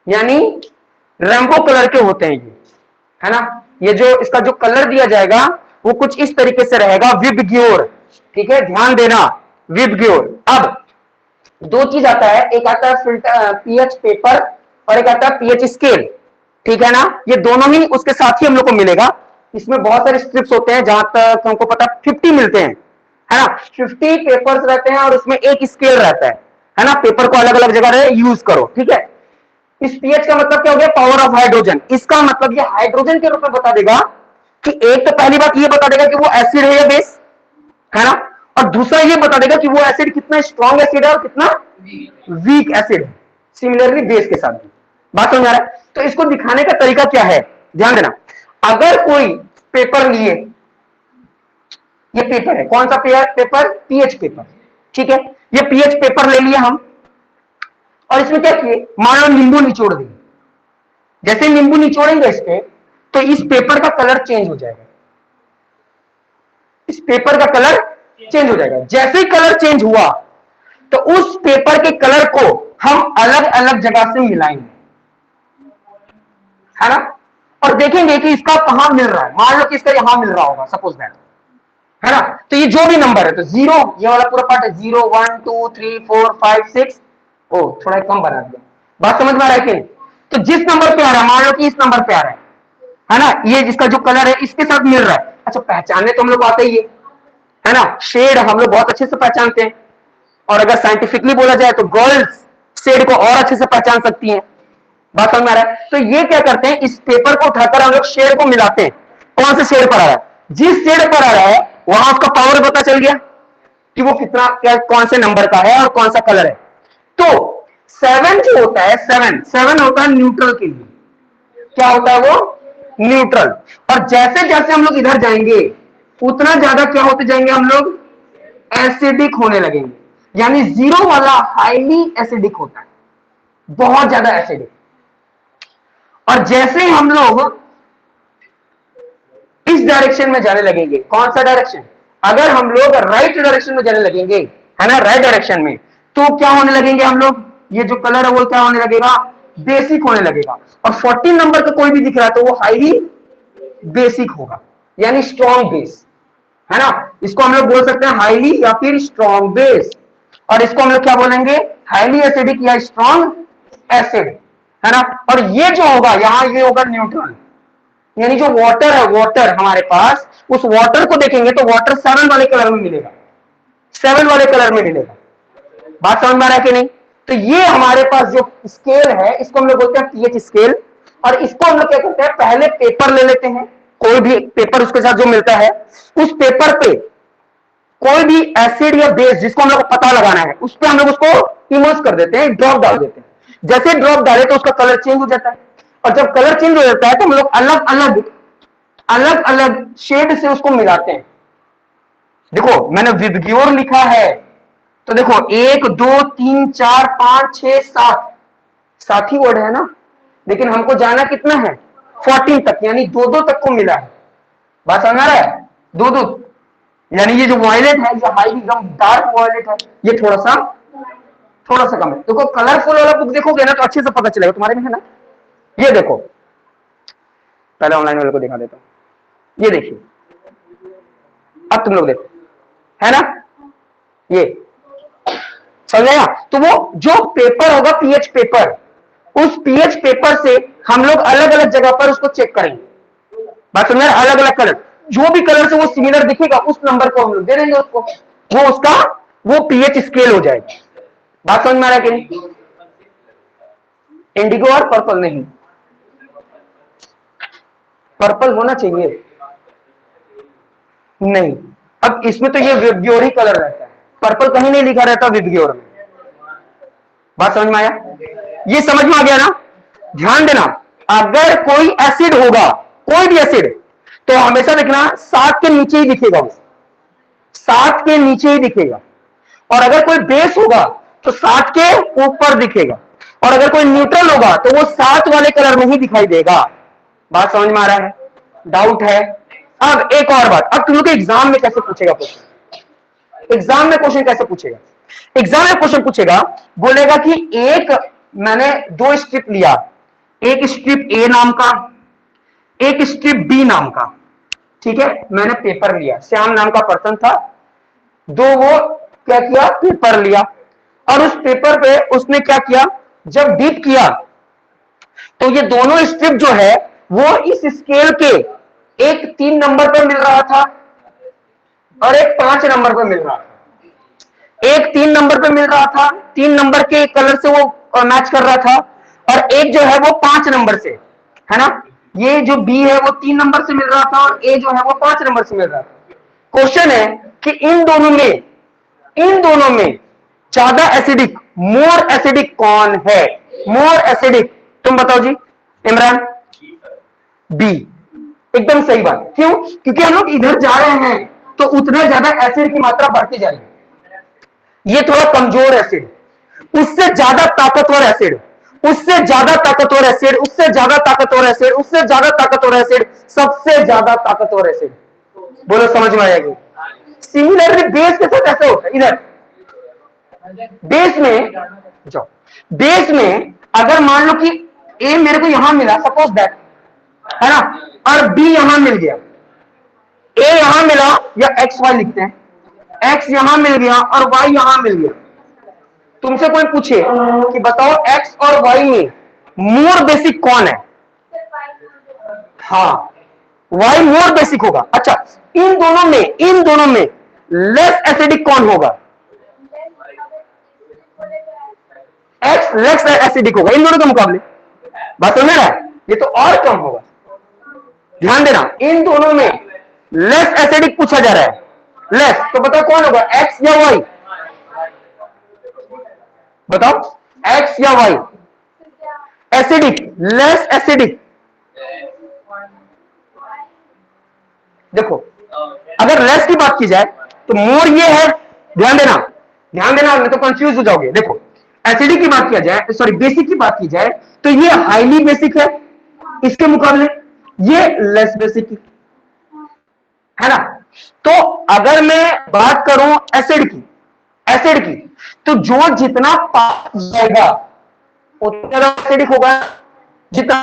यानी रेनबो कलर के होते हैं ये, है ना। ये जो इसका जो कलर दिया जाएगा वो कुछ इस तरीके से रहेगा, विब ग्योर। ठीक है, ध्यान देना, विब ग्योर। अब दो चीज आता है, एक आता है फिल्टर पीएच पेपर और एक आता है पीएच स्केल। ठीक है ना, ये दोनों ही उसके साथ ही हम लोग को मिलेगा। इसमें बहुत सारे स्ट्रिप्स होते हैं, जहां तक हमको पता 50 मिलते हैं, है ना, 50 पेपर्स रहते हैं और उसमें एक स्केल रहता है है ना, पेपर को अलग अलग जगह यूज करो, ठीक है। इस पीएच का मतलब क्या हो गया, पावर ऑफ हाइड्रोजन। इसका मतलब ये हाइड्रोजन के रूप में बता देगा कि एक तो पहली बात ये बता देगा कि वो एसिड है या बेस, है ना, और दूसरा ये बता देगा कि वो एसिड कितना स्ट्रॉन्ग एसिड है और कितना वीक एसिड है, सिमिलरली बेस के साथ भी। बात समझ आ रहा है। तो इसको दिखाने का तरीका क्या है, ध्यान देना। अगर कोई पेपर लिए, ये पेपर है, कौन सा पेपर, पीएच पेपर, ठीक है, ये पीएच पेपर ले लिया हम, और इसमें क्या किए, मान लो नींबू निचोड़ दिए। जैसे नींबू निचोड़ेंगे इस पे, तो इस पेपर का कलर चेंज हो जाएगा, इस पेपर का कलर चेंज हो जाएगा। जैसे ही कलर चेंज हुआ तो उस पेपर के कलर को हम अलग अलग जगह से मिलाएंगे, है ना, और देखेंगे कि इसका कहां मिल रहा है। मान लो कि इसका यहां मिल रहा होगा, सपोज दैट, है ना, तो ये जो भी नंबर है, तो 0, ये वाला पूरा पार्ट है 0 1 2 3 4 5 6, ओ थोड़ा कम बना दिया। बात समझ में आ रहा है कि नहीं। तो जिस नंबर पे आ रहा है, मान लो कि इस नंबर पे आ रहा है ना, ये जिसका जो कलर है इसके साथ मिल रहा है। अच्छा, पहचानने तो हम लोग आते ही है ना, शेड हम लोग बहुत अच्छे से पहचानते हैं, और अगर साइंटिफिकली बोला जाए तो गर्ल्स शेड को और अच्छे से पहचान सकती हैं। बात समझ में आ रहा है। तो ये क्या करते हैं, इस पेपर को उठाकर हम लोग शेड को मिलाते हैं। कौन से शेड पर आ रहा है, जिस शेड पर आ रहा है वहां उसका पावर पता चल गया कि वो कितना, क्या, कौन से नंबर का है और कौन सा कलर है। तो 7 जो होता है, 7 होता है न्यूट्रल के लिए। क्या होता है वो, न्यूट्रल। और जैसे जैसे हम लोग इधर जाएंगे उतना ज्यादा क्या होते जाएंगे, हम लोग एसिडिक होने लगेंगे। यानी 0 वाला हाईली एसिडिक होता है, बहुत ज्यादा एसिडिक। और जैसे हम लोग इस डायरेक्शन में जाने लगेंगे, कौन सा डायरेक्शन, अगर हम लोग राइट डायरेक्शन में जाने लगेंगे, है ना, राइट डायरेक्शन में, तो क्या होने लगेंगे हम लोग, ये जो कलर है वो क्या होने लगेगा, बेसिक होने लगेगा। और 14 नंबर का कोई भी दिख रहा है तो वो हाईली बेसिक होगा, यानी स्ट्रॉन्ग बेस, है ना। इसको हम लोग बोल सकते हैं हाईली या फिर स्ट्रॉन्ग बेस, और इसको हम लोग क्या बोलेंगे, हाईली एसिडिक या स्ट्रॉन्ग एसिड, है ना। और ये जो होगा यहां, ये होगा न्यूट्रल, यानी जो वाटर है, वाटर हमारे पास, उस वाटर को देखेंगे तो वाटर 7 वाले कलर में मिलेगा, 7 वाले कलर में मिलेगा। बात समझ में आ रहा है कि नहीं। तो ये हमारे पास जो स्केल है इसको हम लोग बोलते हैं पीएच स्केल। और इसको हम लोग क्या करते हैं, पहले पेपर ले लेते हैं, कोई भी पेपर उसके साथ जो मिलता है, उस पेपर पे कोई भी एसिड या बेस जिसको हम लोग को पता लगाना है, उस पर हम लोग उसको इमर्स कर देते हैं, ड्रॉप डाल देते हैं। जैसे ड्रॉप डाले तो उसका कलर चेंज हो जाता है, और जब कलर चेंज हो जाता है तो हम लोग अलग अलग शेड से उसको मिलाते हैं। देखो मैंने विबग्योर लिखा है, तो देखो 1 2 3 4 5 6 7, 7 ही वर्ड है ना, लेकिन हमको जाना कितना है, 14 तक, यानी 2 तक को मिला है। बात समझ आ रहा है, 2, यानी ये जो वॉयलेट है, ये हाई एकदम डार्क वॉयलेट है, ये थोड़ा सा कम है। देखो कलरफुल वाला बुक देखोगे ना तो अच्छे से पता चलेगा, तुम्हारे में है ना। ये देखो, पहले ऑनलाइन वाले को दिखा देता हूं, ये देखिए, अब तुम लोग देखो, है ना, ये समझ आया। तो वो जो पेपर होगा पीएच पेपर, उस पीएच पेपर से हम लोग अलग अलग जगह पर उसको चेक करेंगे। बात समझ, अलग अलग कलर, जो भी कलर से वो सिमिलर दिखेगा उस नंबर को हम लोग दे देंगे उसको, वो उसका वो पीएच स्केल हो जाएगा। बात समझ में आ रहा है कि नहीं। इंडिगो और पर्पल नहीं, पर्पल होना चाहिए नहीं। अब इसमें तो ये विबग्योर ही कलर रहता है, पर्पल कहीं नहीं लिखा रहता विबग्योर में। बात समझ में आया, ये समझ में आ गया ना। ध्यान देना, अगर कोई एसिड होगा, कोई भी एसिड, तो हमेशा देखना 7 के नीचे ही दिखेगा, वो 7 के नीचे ही दिखेगा। और अगर कोई बेस होगा तो 7 के ऊपर दिखेगा, और अगर कोई न्यूट्रल होगा तो वो 7 वाले कलर में ही दिखाई देगा। बात समझ में आ रहा है, डाउट है। अब एक और बात, अब तुम लोग एग्जाम में कैसे पूछेगा क्वेश्चन, एग्जाम में क्वेश्चन कैसे पूछेगा, एग्जाम में क्वेश्चन पूछेगा, बोलेगा कि एक मैंने 2 स्ट्रिप लिया, एक स्ट्रिप ए नाम का, एक स्ट्रिप बी नाम का, ठीक है, मैंने पेपर लिया, श्याम नाम का पर्सन था, 2 वो क्या किया, पेपर लिया, और उस पेपर पे उसने क्या किया, जब डिप किया तो ये दोनों स्ट्रिप जो है वो इस स्केल के एक 3 नंबर पर मिल रहा था और एक 5 नंबर पर मिल रहा था। एक 3 नंबर पे मिल रहा था, 3 नंबर के कलर से वो मैच कर रहा था, और एक जो है वो 5 नंबर से, है ना। ये जो बी है वो 3 नंबर से मिल रहा था और ए जो है वो 5 नंबर से मिल रहा था। क्वेश्चन है कि इन दोनों में ज्यादा एसिडिक, मोर एसिडिक कौन है? मोर एसिडिक, तुम बताओ जी इमरान। बी, एकदम सही बात। क्यों? क्योंकि हम लोग इधर जा रहे हैं तो उतना ज्यादा एसिड की मात्रा बढ़ती जा रही है। ये थोड़ा कमजोर एसिड, उससे ज्यादा ताकतवर एसिड, उससे ज्यादा ताकतवर एसिड, उससे ज्यादा ताकतवर एसिड, उससे ज्यादा ताकतवर एसिड, सबसे ज्यादा ताकतवर एसिड। बोलो समझ में आएगी? सिमिलरली बेस के साथ ऐसे होता है। इधर बेस में जाओ, बेस में अगर मान लो कि ए मेरे को यहां मिला, सपोज दैट, है ना, और बी यहां मिल गया, ए यहां मिला, या एक्स वाई लिखते हैं, एक्स यहां मिल गया और वाई यहां मिल गया। तुमसे कोई पूछे कि बताओ एक्स और वाई में मोर बेसिक कौन है? हाँ, वाई मोर बेसिक होगा। अच्छा, इन दोनों में लेस एसिडिक कौन होगा? एक्स लेस एसिडिक होगा इन दोनों के मुकाबले। बात समझ रहा है? ये तो और कम होगा। ध्यान देना, इन दोनों में लेस एसिडिक पूछा जा रहा है, लेस। तो बताओ कौन होगा, एक्स या वाई? बताओ, एक्स या वाई? Acidic, less acidic. देखो, अगर लेस की बात की जाए तो मोर ये है, ध्यान देना, ध्यान देना, नहीं तो कंफ्यूज हो जाओगे। देखो, एसिडिक की बात किया जाए, सॉरी बेसिक की बात की जाए, तो ये हाईली बेसिक है इसके मुकाबले, ये लेस बेसिक है ना। तो अगर मैं बात करूं एसिड की, तो जो जितना पास जाएगा उतना ज्यादा एसिडिक होगा। जितना,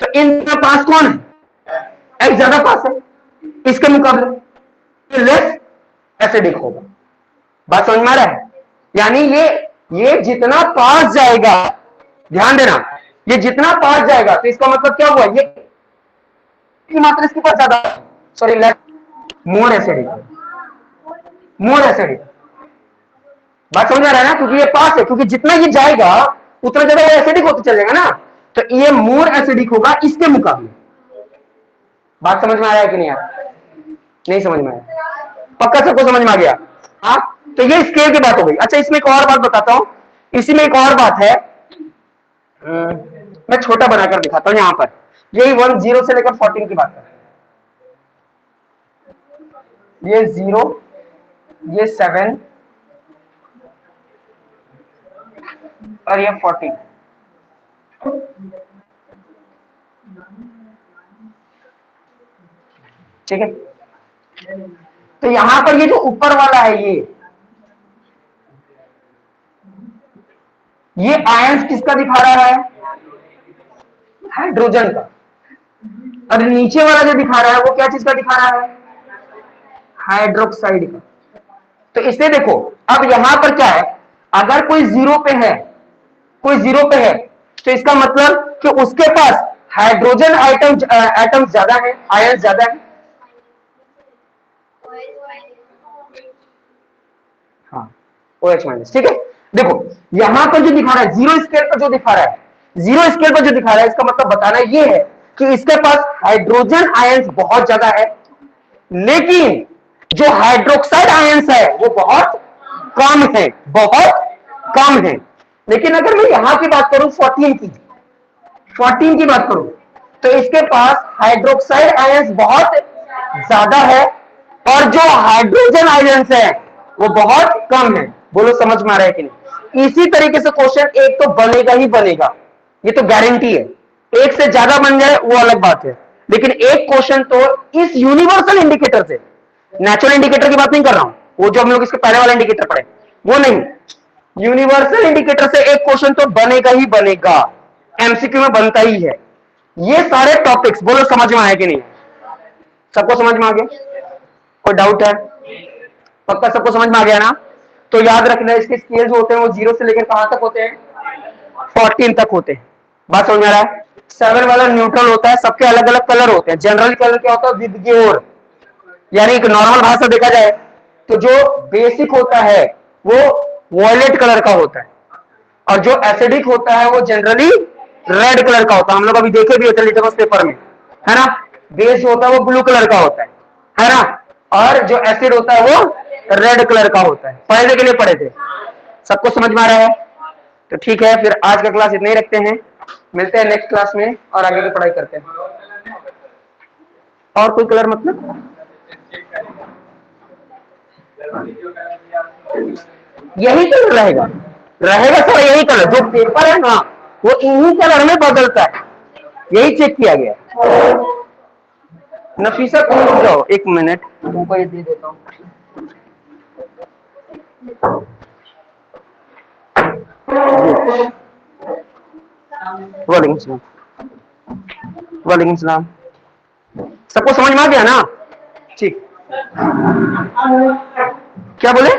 तो इनका पास कौन है? एक्स ज्यादा पास है इसके मुकाबले, लेस एसिडिक होगा। बात समझ में आ रहा है? यानी ये जितना पास जाएगा, ध्यान देना, ये जितना पास जाएगा, तो इसका मतलब क्या हुआ, ये की मात्रा इसके पास ज्यादा, sorry less, more acidic, more acidic. बात समझ आ रहा है ना? क्योंकि ये पास है, क्योंकि जितना ये जाएगा उतना ज्यादा वो एसिडिक होता चलेगा ना, तो ये मोर एसिडिक होगा इसके मुकाबले। बात समझ में आया है कि नहीं आया? नहीं समझ में आया? पक्का सबको समझ में आ गया? हाँ, तो ये स्केल की बात हो गई। अच्छा, इसमें एक और बात बताता हूं, इसी में एक और बात है, मैं छोटा बनाकर दिखाता हूं। यहां पर यही 10 से लेकर 14 की बात है, ये 0, ये 7 और ये 14। ठीक है, तो यहां पर ये जो ऊपर वाला है, ये आयंस किसका दिखा रहा है? हाइड्रोजन का। और नीचे वाला जो दिखा रहा है वो क्या चीज का दिखा रहा है? हाइड्रोक्साइड का। तो इसे देखो, अब यहां पर क्या है, अगर कोई जीरो पे है, कोई जीरो पे है, तो इसका मतलब कि उसके पास हाइड्रोजन एटम ज्यादा है, आयन ज्यादा है। हाँ, OH माइनस। ठीक है, देखो यहां पर जो दिखा रहा है, जीरो स्केल पर जो दिखा रहा है, जीरो स्केल पर जो दिखा रहा है, इसका मतलब बताना ये है कि इसके पास हाइड्रोजन आयंस बहुत ज्यादा है, लेकिन जो हाइड्रोक्साइड आयंस है वो बहुत कम है, बहुत कम है। लेकिन अगर मैं यहां की बात करूं 14 की बात करूं, तो इसके पास हाइड्रोक्साइड आयंस बहुत ज्यादा है और जो हाइड्रोजन आयंस है वो बहुत कम है। बोलो समझ में आ रहा है कि नहीं? इसी तरीके से क्वेश्चन एक तो बनेगा ही बनेगा, ये तो गारंटी है। एक से ज्यादा बन जाए वो अलग बात है, लेकिन एक क्वेश्चन तो इस यूनिवर्सल इंडिकेटर से, नेचुरल इंडिकेटर की बात नहीं कर रहा हूं, वो जो हम लोग इसके पहले वाला इंडिकेटर पढ़े वो नहीं, यूनिवर्सल इंडिकेटर से एक क्वेश्चन तो बनेगा ही बनेगा, एमसीक्यू में बनता ही है। ये सारे टॉपिक्स बोलो समझ में आए कि नहीं? सबको समझ में आ गया? कोई डाउट है? पक्का सबको समझ में आ गया ना? तो याद रखना, इसके स्केल जो होते हैं वो 0 से लेकर कहां तक होते हैं? 14 तक होते हैं। बात समझ में आ रहा है? 7 वाला न्यूट्रल होता है, सबके अलग अलग कलर होते हैं। जनरल कलर क्या होता है? विद की ओर, यानी एक नॉर्मल भाषा देखा जाए तो जो बेसिक होता है वो वॉयलेट कलर का होता है और जो एसिडिक होता है वो जनरली रेड कलर का होता है। हम लोग अभी देखे भी होते लिटमस पेपर में, है ना। बेस होता है वो ब्लू कलर का होता है ना। और जो एसिड होता है वो रेड कलर का होता है। पढ़ने के लिए पढ़े थे, सबको समझ में आ रहा है? तो ठीक है, फिर आज का क्लास इतना ही रखते हैं, मिलते हैं नेक्स्ट क्लास में और आगे की पढ़ाई करते हैं। और कोई कलर मतलब यही कलर रहेगा, रहेगा सर यही कलर। जो पेपर है ना वो इन्हीं कलर में बदलता है, यही चेक किया गया। नफीसा तुम जाओ, एक मिनट तुमको ये दे देता हूँ। वालेकुम सलाम। वालेकुम सलाम। सबको समझ में आ गया ना? ठीक। क्या बोले?